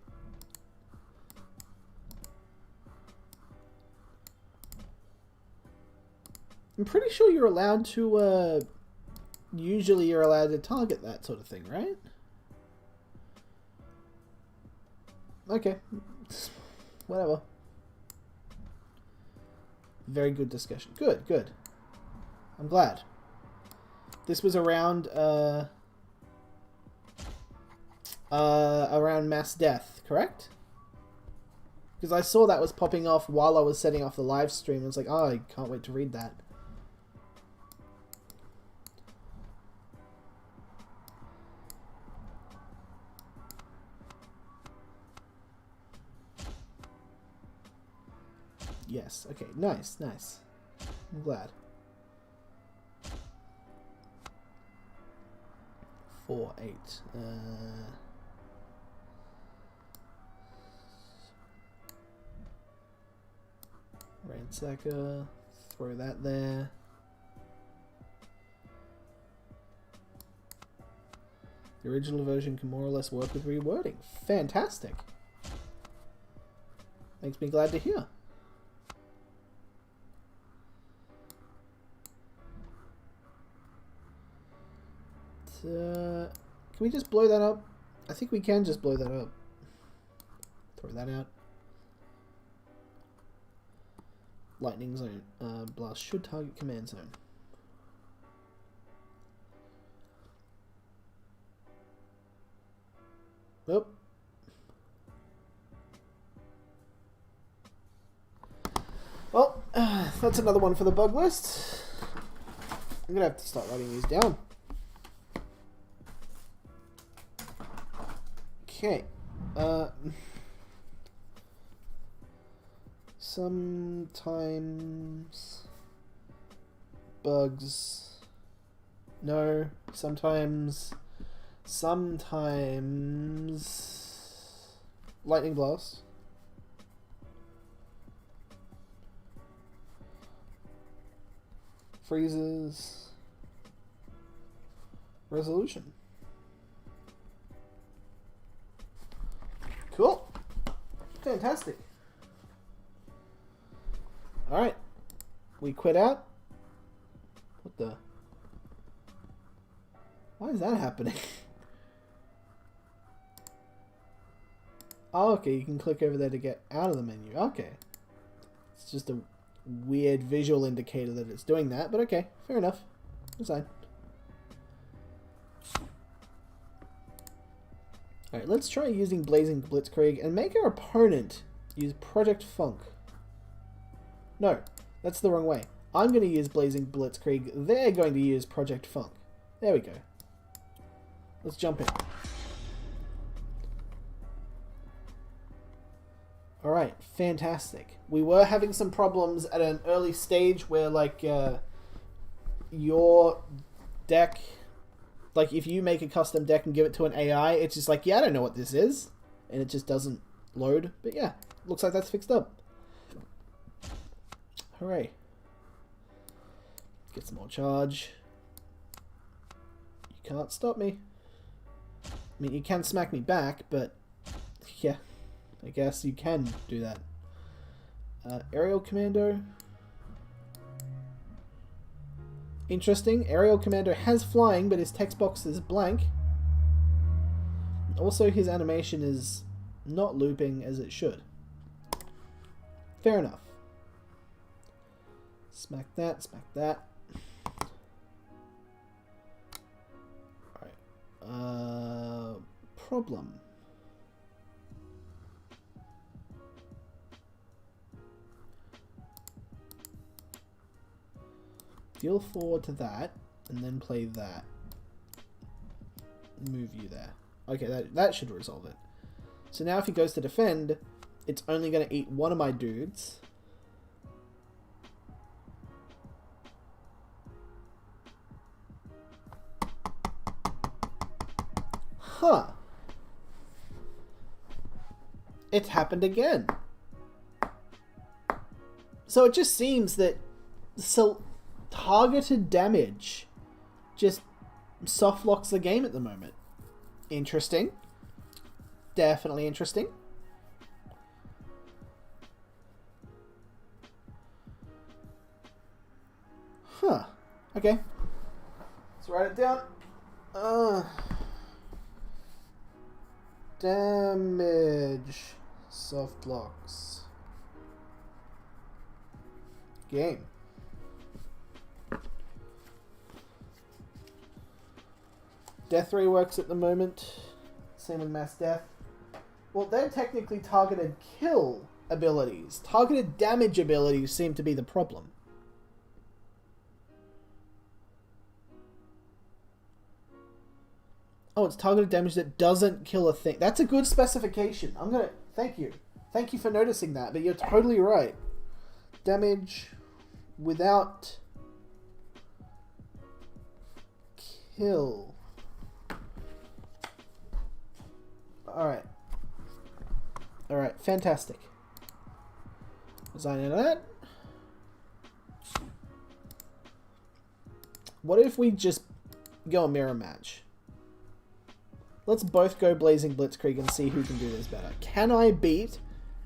I'm pretty sure you're allowed to, usually you're allowed to target that sort of thing, right? Okay. Whatever. Very good discussion. Good, good. I'm glad. This was around, around mass death, correct? Because I saw that was popping off while I was setting off the live stream. I was like, oh, I can't wait to read that. Yes, okay, nice, nice. I'm glad. 4-8. Ransacker, throw that there. The original version can more or less work with rewording. Fantastic. Makes me glad to hear. Can we just blow that up? I think we can just blow that up. Throw that out. Lightning zone. Blast should target command zone. Nope. Well, that's another one for the bug list. I'm gonna have to start writing these down. Okay. Sometimes bugs. No. Sometimes lightning blast. Freezes. Resolution. Cool. Fantastic. Alright. We quit out. What the? Why is that happening? Oh, okay. You can click over there to get out of the menu. Okay. It's just a weird visual indicator that it's doing that, but okay. Fair enough. It's fine. Alright, let's try using Blazing Blitzkrieg and make our opponent use Project Funk. No, that's the wrong way. I'm going to use Blazing Blitzkrieg. They're going to use Project Funk. There we go. Let's jump in. Alright, fantastic. We were having some problems at an early stage where, like, your deck... Like, if you make a custom deck and give it to an AI, it's just like, yeah, I don't know what this is. And it just doesn't load. But yeah, looks like that's fixed up. Hooray. Get some more charge. You can't stop me. I mean, you can smack me back, but... Yeah, I guess you can do that. Aerial Commando. Interesting. Aerial Commando has flying, but his text box is blank. Also, his animation is not looping as it should. Fair enough. Smack that, smack that. Alright. Problem. Deal forward to that, and then play that. Move you there. Okay, that should resolve it. So now if he goes to defend, it's only going to eat one of my dudes. Huh. It happened again. So it just seems that... targeted damage just soft locks the game at the moment. Interesting. Definitely interesting. Huh. Okay. Let's write it down. Damage. Soft locks. Game. Death ray works at the moment. Same with mass death. Well, they're technically targeted kill abilities. Targeted damage abilities seem to be the problem. Oh, it's targeted damage that doesn't kill a thing. That's a good specification. Thank you. Thank you for noticing that, but you're totally right. Damage without kill. Alright. Alright, fantastic. Design into that. What if we just go a mirror match? Let's both go Blazing Blitzkrieg and see who can do this better. Can I beat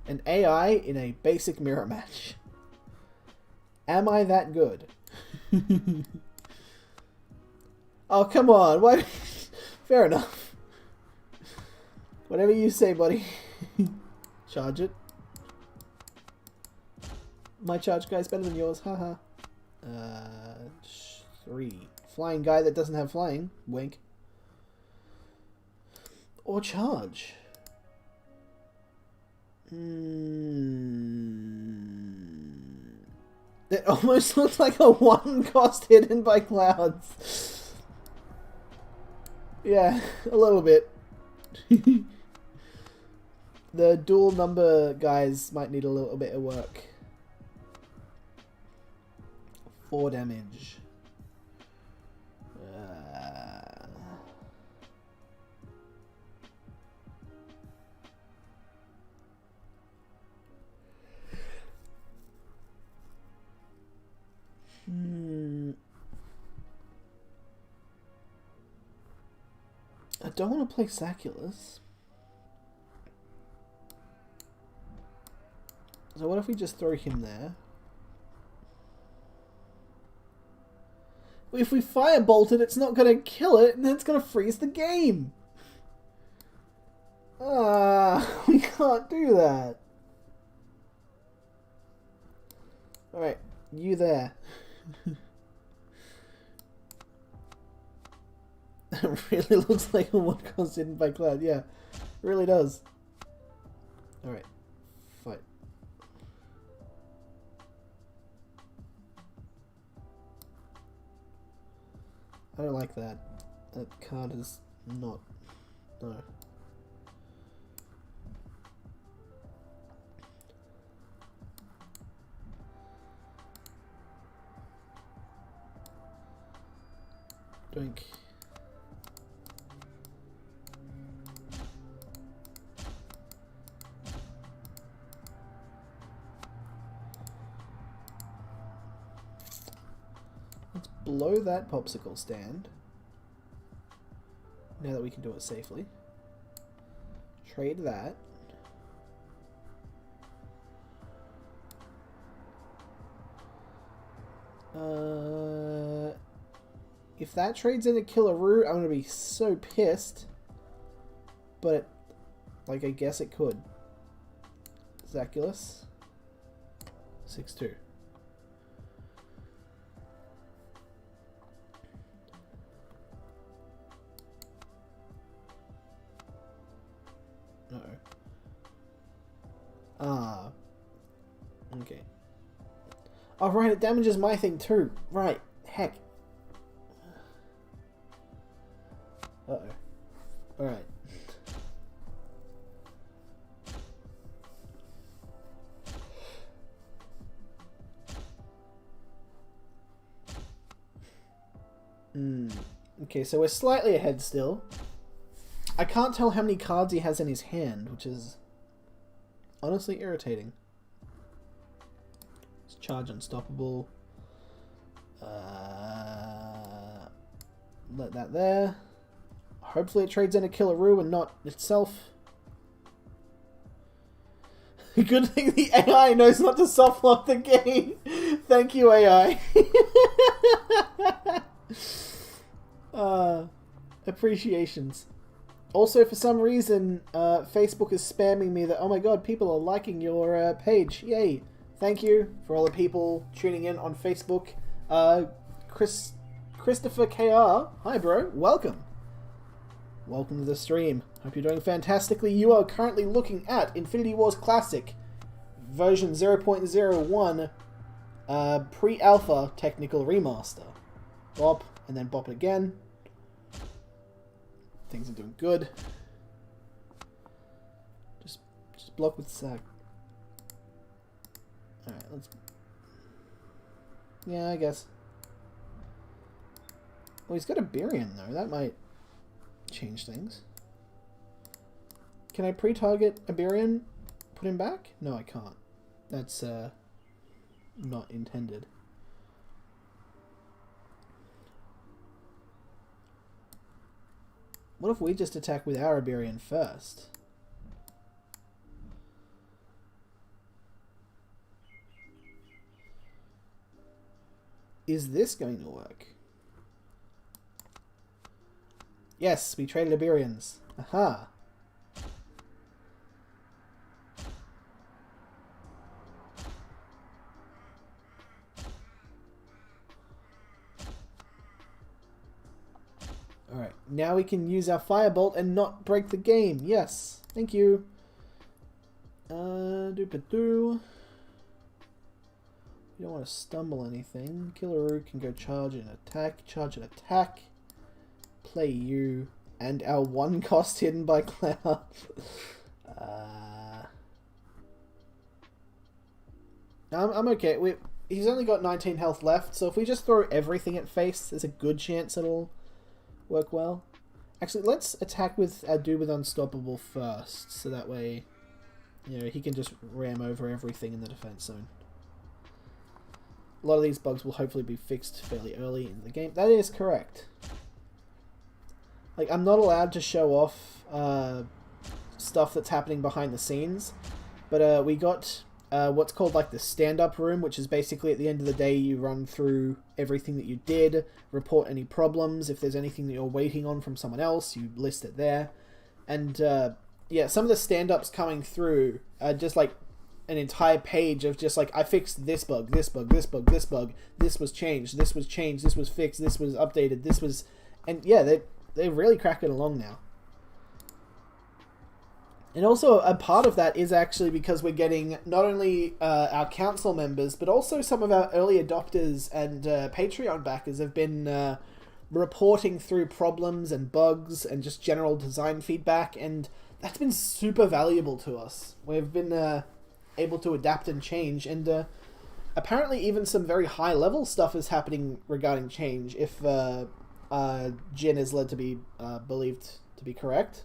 an AI in a basic mirror match? Am I that good? Oh, come on. Why? Fair enough. Whatever you say, buddy. Charge it. My charge guy's better than yours. Haha. 3. Flying guy that doesn't have flying. Wink. Or charge. It almost looks like a 1 cost hidden by clouds. Yeah, a little bit. The dual number guys might need a little bit of work. 4 damage. I don't want to play Saculus. So what if we just throw him there? If we firebolt it, it's not going to kill it, and then it's going to freeze the game. We can't do that. Alright, you there. It really looks like a 1 cost hidden by cloud. Yeah, it really does. Alright, fight. I don't like that. That card is not... No. Doink. Let's blow that popsicle stand. Now that we can do it safely. Trade that. If that trades into Killaroo, I'm going to be so pissed. But, like, I guess it could. Zaculus. 6-2. Uh-oh. Ah. Okay. Oh, right, it damages my thing too. Right. Heck. Uh-oh. Alright. Okay, so we're slightly ahead still. I can't tell how many cards he has in his hand, which is honestly irritating. Let's charge Unstoppable. Let that there. Hopefully it trades into Killaroo and not itself. Good thing the AI knows not to softlock the game. Thank you, AI. Appreciations. Also, for some reason, Facebook is spamming me that, oh my god, people are liking your page. Yay. Thank you for all the people tuning in on Facebook. Christopher KR. Hi, bro. Welcome. Welcome to the stream. Hope you're doing fantastically. You are currently looking at Infinity Wars Classic version 0.01 pre-alpha technical remaster. Bop, and then bop it again. Things are doing good. Just block with sack. Alright, let's... Yeah, I guess. Well, he's got a Birion, though. That might change things. Can I pre-target a Birion? Put him back? No, I can't. That's, not intended. What if we just attack with our Birion first? Is this going to work? Yes, we traded Iberians. Aha. Alright, now we can use our Firebolt and not break the game. Yes, thank you. Doop-a-doo. You don't want to stumble anything. Killaroo can go charge and attack. Charge and attack. Play you. And our one cost hidden by Cloud. I'm okay. He's only got 19 health left, so if we just throw everything at face, there's a good chance it'll work well. Actually, let's attack with our dude with Unstoppable first, so that way, you know, he can just ram over everything in the defense zone. A lot of these bugs will hopefully be fixed fairly early in the game. That is correct. Like, I'm not allowed to show off stuff that's happening behind the scenes, but we got what's called like the stand-up room, which is basically at the end of the day you run through everything that you did, report any problems. If there's anything that you're waiting on from someone else, you list it there. And yeah, some of the stand-ups coming through are just like an entire page of just like, I fixed this bug, this bug, this bug, this bug, this was changed, this was changed, this was fixed, this was updated, this was... And yeah, they're really cracking along now. And also, a part of that is actually because we're getting not only our council members, but also some of our early adopters and Patreon backers have been reporting through problems and bugs and just general design feedback, and that's been super valuable to us. We've been able to adapt and change, and apparently even some very high-level stuff is happening regarding change. If Jin is led to be believed to be correct.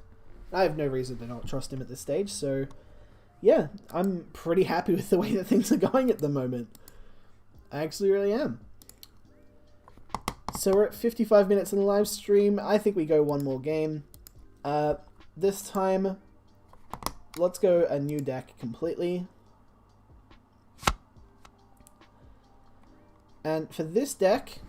I have no reason to not trust him at this stage, so yeah, I'm pretty happy with the way that things are going at the moment. I actually really am. So we're at 55 minutes in the live stream. I think we go one more game. This time, let's go a new deck completely. And for this deck,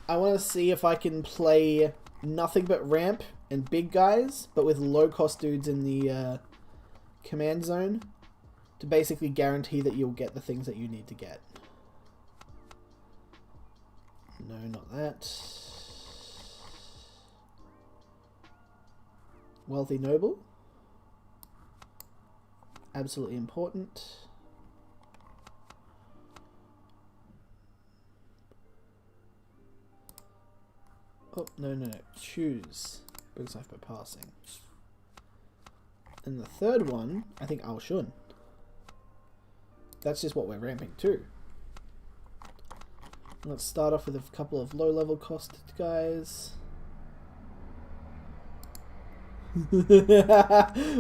I want to see if I can play nothing but ramp and big guys, but with low-cost dudes in the command zone to basically guarantee that you'll get the things that you need to get. No, not that. Wealthy Noble. Absolutely important. Oh, no. Choose. Brings life by passing. And the third one, I think Al Shun. That's just what we're ramping to. Let's start off with a couple of low-level cost guys.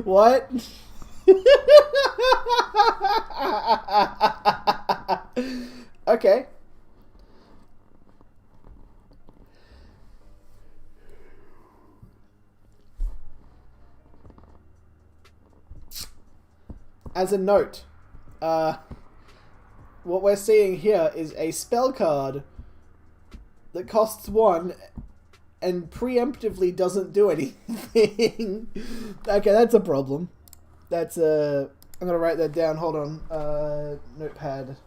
What? Okay. As a note, what we're seeing here is a spell card that costs 1 and preemptively doesn't do anything. Okay, that's a problem. That's a... I'm gonna write that down. Hold on. Notepad.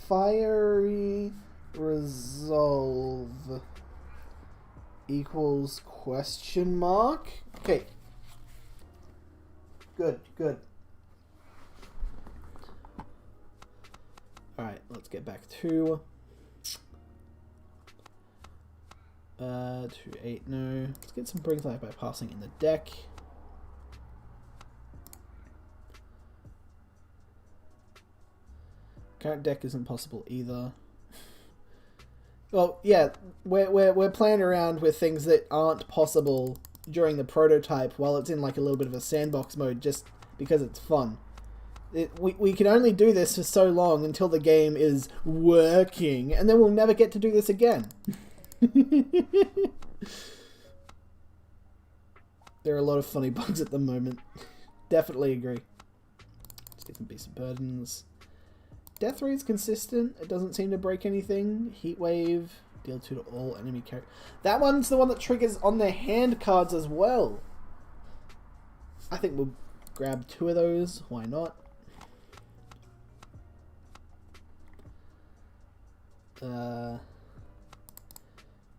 Fiery Resolve equals question mark. Okay. Good. Alright, let's get back to 2-8, no. Let's get some Brings Life by Passing in the deck. Current deck isn't possible either. Well, yeah, we're playing around with things that aren't possible during the prototype while it's in like a little bit of a sandbox mode just because it's fun. We can only do this for so long until the game is working, and then we'll never get to do this again. There are a lot of funny bugs at the moment. Definitely agree. Let's get some Beast of Burdens. Death rate's consistent. It doesn't seem to break anything. Heat Wave. Deal 2 to all enemy characters. That one's the one that triggers on their hand cards as well. I think we'll grab 2 of those. Why not?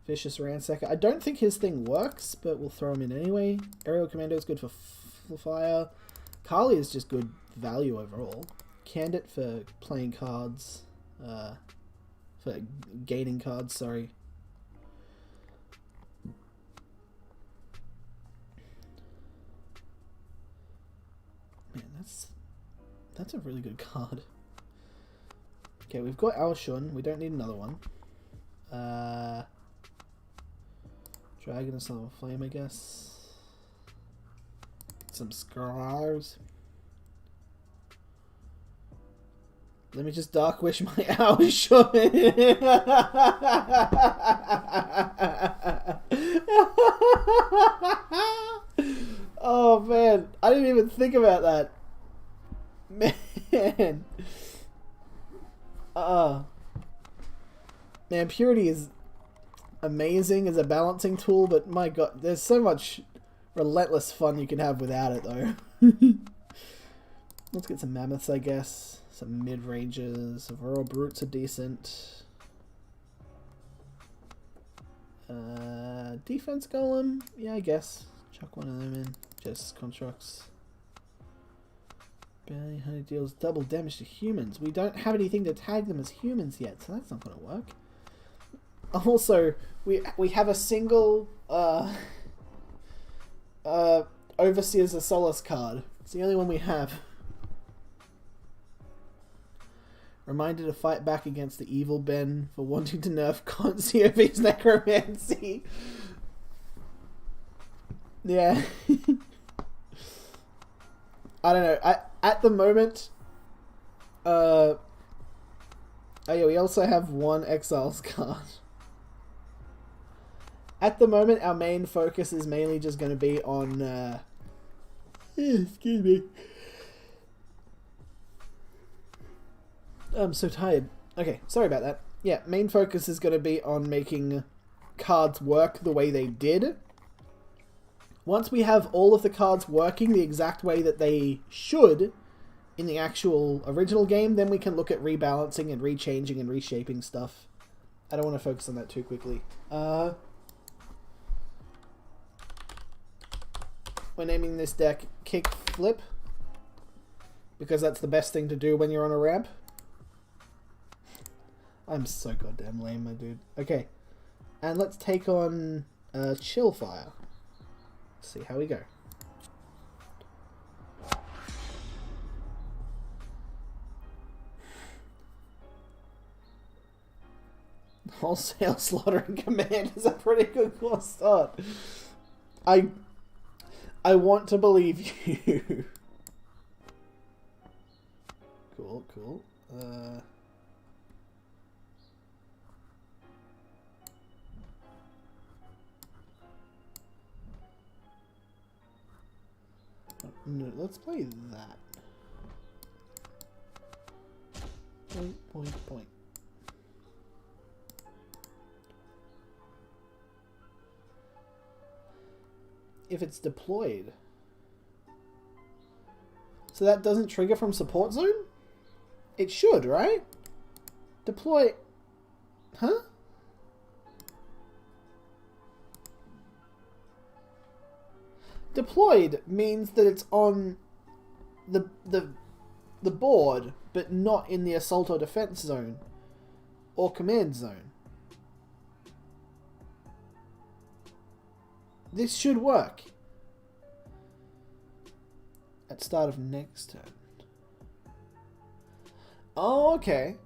Vicious Ransacker. I don't think his thing works, but we'll throw him in anyway. Aerial Commando is good for fire. Kali is just good value overall. Candid for playing cards. For gaining cards, sorry. Man, that's a really good card. Okay, we've got Al Shun. We don't need another one. Dragon and Son of Flame, I guess. Some scars. Let me just Dark Wish my Al Shun. Oh man, I didn't even think about that. Man. Man, Purity is amazing as a balancing tool, but my god, there's so much relentless fun you can have without it, though. Let's get some Mammoths, I guess. Some mid-ranges. Aurora Brutes are decent. Defense Golem? Yeah, I guess. Chuck one of them in. Just constructs. Barely Honey deals double damage to humans. We don't have anything to tag them as humans yet, so that's not going to work. Also, we have a single Overseers of Solace card. It's the only one we have. Reminder to fight back against the evil Ben for wanting to nerf COV's necromancy. Yeah. I don't know. At the moment... oh yeah, we also have one Exiles card. At the moment, our main focus is mainly just going to be on... excuse me. I'm so tired. Okay, sorry about that. Yeah, main focus is going to be on making cards work the way they did. Once we have all of the cards working the exact way that they should in the actual original game, then we can look at rebalancing and rechanging and reshaping stuff. I don't want to focus on that too quickly. We're naming this deck Kick Flip, because that's the best thing to do when you're on a ramp. I'm so goddamn lame, my dude. Okay, and let's take on Chillfire. See how we go. Wholesale Slaughtering Command is a pretty good course start. I want to believe you. Cool, cool. No, let's play that. Point, point, point. If it's deployed. So that doesn't trigger from support zone? It should, right? Deploy... Huh? Deployed means that it's on the board, but not in the assault or defense zone or command zone. This should work. At start of next turn. Oh, okay.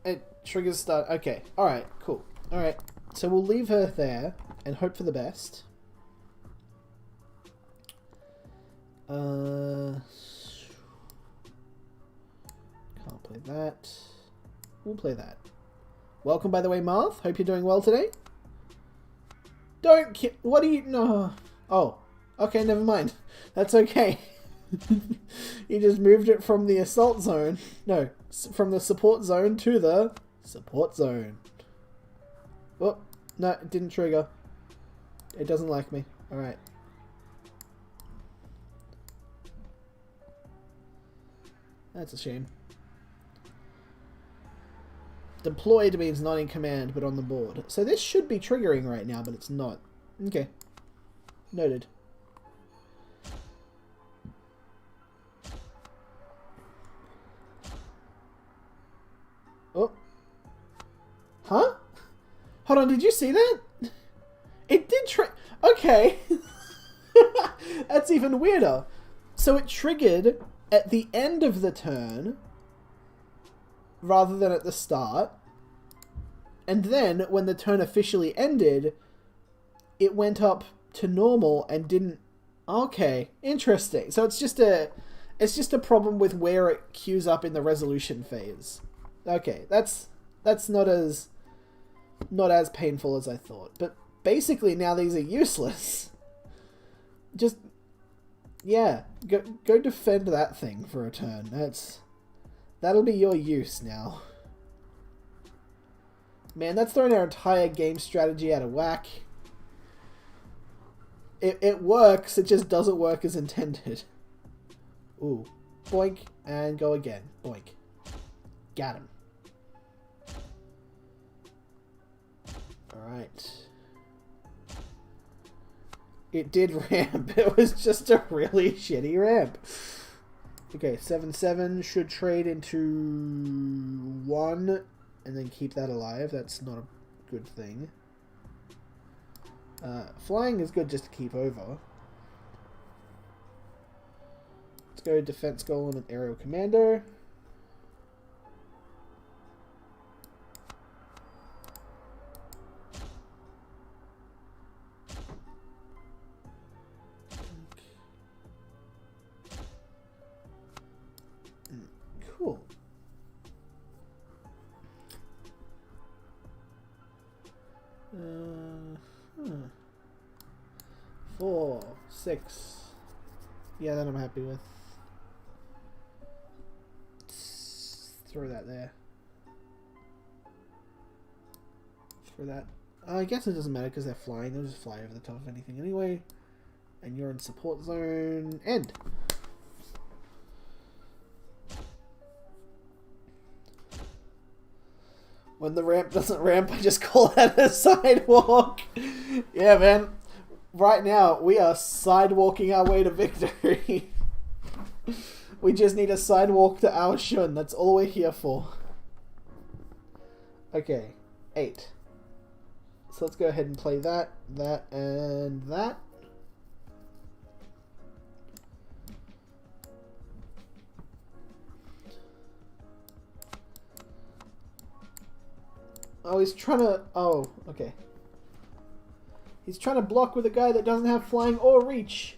It triggers start. Okay. Alright, cool. Alright. So we'll leave her there and hope for the best. Can't play that. We'll play that. Welcome, by the way, Marth. Hope you're doing well today. Don't ki- What do you... No. Oh. Okay, never mind. That's okay. You just moved it from the assault zone. No. From the support zone to the support zone. Oh. No, it didn't trigger. It doesn't like me. Alright. That's a shame. Deployed means not in command, but on the board. So this should be triggering right now, but it's not. Okay. Noted. Oh. Huh? Hold on, did you see that? It did okay. That's even weirder. So it triggered at the end of the turn rather than at the start. And then when the turn officially ended, it went up to normal and didn't... Okay, interesting. So it's just a problem with where it queues up in the resolution phase. Okay, that's not as painful as I thought. But basically now these are useless. Just... Yeah, go defend that thing for a turn. That'll be your use now. Man, that's throwing our entire game strategy out of whack. It works, it just doesn't work as intended. Ooh. Boink, and go again. Boink. Got him. Alright. It did ramp. It was just a really shitty ramp. Okay, 7/7 should trade into 1 and then keep that alive. That's not a good thing. Flying is good just to keep over. Let's go Defense Golem and Aerial Commander. Hmm. 4, 6. Yeah, that I'm happy with. Throw that there. Throw that. I guess it doesn't matter because they're flying. They'll just fly over the top of anything anyway. And you're in support zone. End. When the ramp doesn't ramp, I just call that a sidewalk. Yeah, man. Right now, we are sidewalking our way to victory. We just need a sidewalk to our shun. That's all we're here for. Okay. 8. So let's go ahead and play that, that, and that. Oh, he's trying to... Oh, okay. He's trying to block with a guy that doesn't have flying or reach.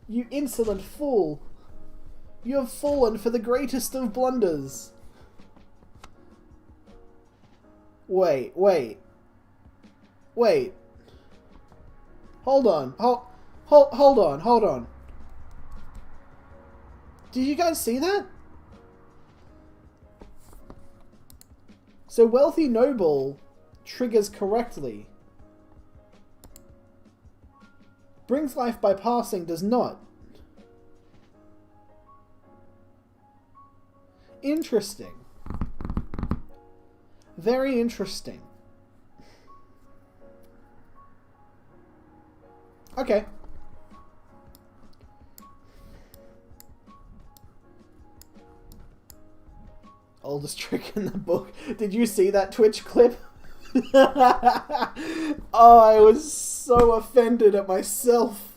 You insolent fool. You have fallen for the greatest of blunders. Wait. Hold on. Hold on. Did you guys see that? So Wealthy Noble triggers correctly. Brings life by passing does not. Interesting. Very interesting. Okay. Oldest trick in the book. Did you see that Twitch clip? Oh, I was so offended at myself.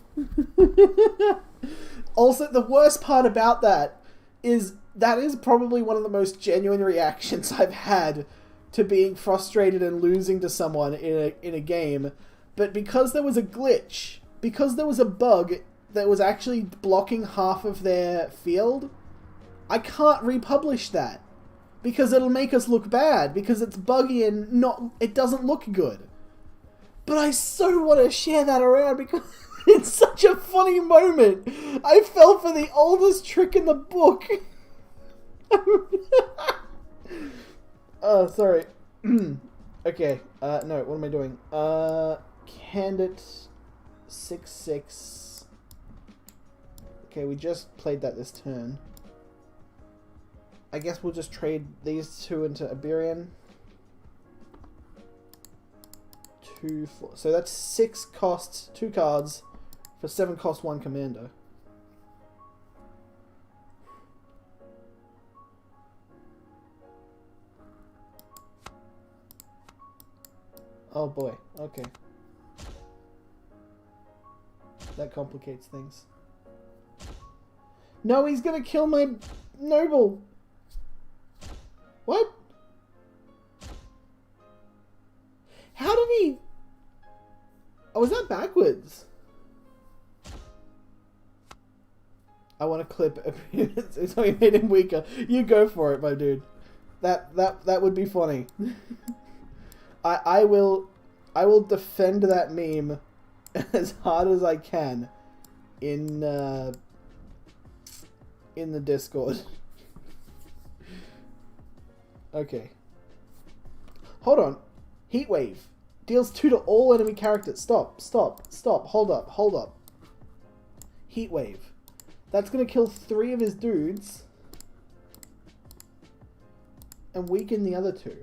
Also, the worst part about that is probably one of the most genuine reactions I've had to being frustrated and losing to someone in a game. But because there was a glitch, because there was a bug that was actually blocking half of their field, I can't republish that. Because it'll make us look bad, because it's buggy and it doesn't look good. But I so want to share that around because it's such a funny moment. I fell for the oldest trick in the book. Oh, sorry. Okay, no, what am I doing? Candid 6-6. Okay, we just played that this turn. I guess we'll just trade these two into Iberian. 2, 4. So that's 6 costs, 2 cards for 7 cost 1 commander. Oh boy, okay. That complicates things. No, he's gonna kill my noble! What? How did he... Oh, was that backwards? I want to clip appearance. So he made him weaker. You go for it, my dude. That would be funny. I will defend that meme as hard as I can in the Discord. Okay. Hold on. Heatwave. Deals 2 to all enemy characters. Stop. Hold up. Heatwave. That's going to kill 3 of his dudes. And weaken the other 2. And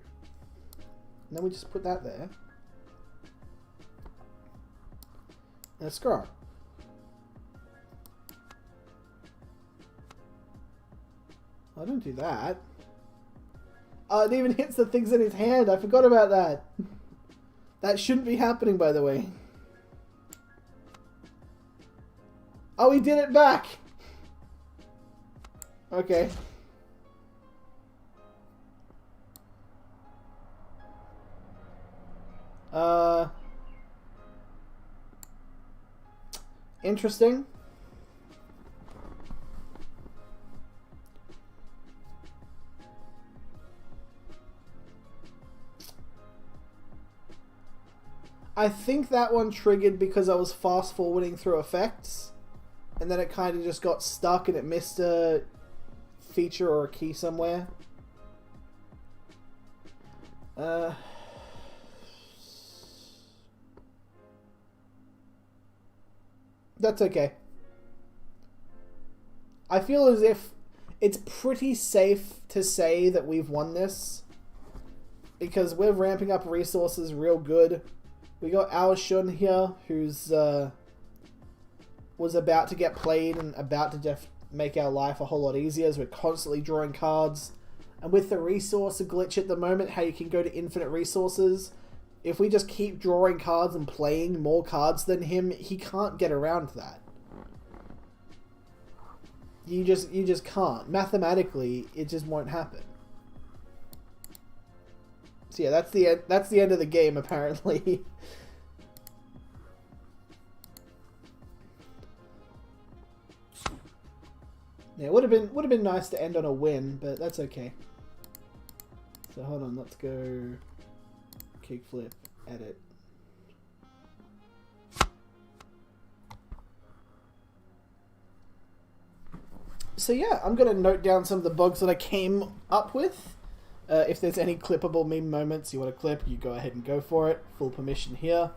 then we just put that there. And a Scar. I don't do that. Oh, it even hits the things in his hand. I forgot about that. That shouldn't be happening, by the way. Oh, he did it back. Okay. Interesting. I think that one triggered because I was fast forwarding through effects, and then it kind of just got stuck and it missed a feature or a key somewhere. That's okay. I feel as if it's pretty safe to say that we've won this, because we're ramping up resources real good. We got our Shun here, who's was about to get played and about to make our life a whole lot easier, as we're constantly drawing cards. And with the resource glitch at the moment, how you can go to infinite resources, if we just keep drawing cards and playing more cards than him, he can't get around that. You just can't. Mathematically, it just won't happen. So yeah, that's the end of the game, apparently. Yeah, would have been nice to end on a win, but that's okay. So hold on, let's go kickflip, edit. So yeah, I'm gonna note down some of the bugs that I came up with. If there's any clippable meme moments you want to clip, you go ahead and go for it. Full permission here.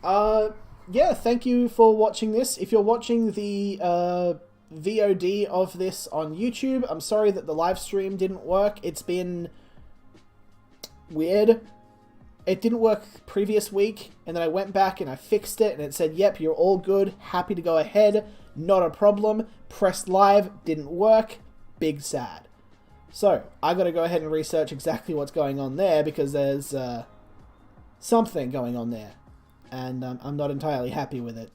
Yeah, thank you for watching this. If you're watching the VOD of this on YouTube, I'm sorry that the live stream didn't work. It's been weird. It didn't work previous week, and then I went back and I fixed it, and it said, yep, you're all good, happy to go ahead, not a problem. Pressed live, didn't work, big sad. So, I gotta go ahead and research exactly what's going on there, because there's something going on there, and I'm not entirely happy with it.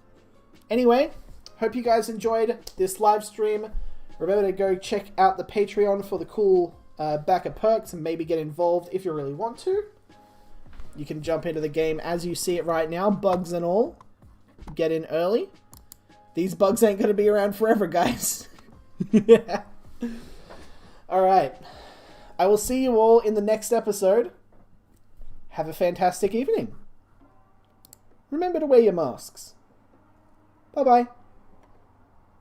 Anyway, hope you guys enjoyed this live stream. Remember to go check out the Patreon for the cool backer perks and maybe get involved if you really want to. You can jump into the game as you see it right now, bugs and all. Get in early. These bugs ain't going to be around forever, guys. Yeah. Alright. I will see you all in the next episode. Have a fantastic evening. Remember to wear your masks. Bye-bye.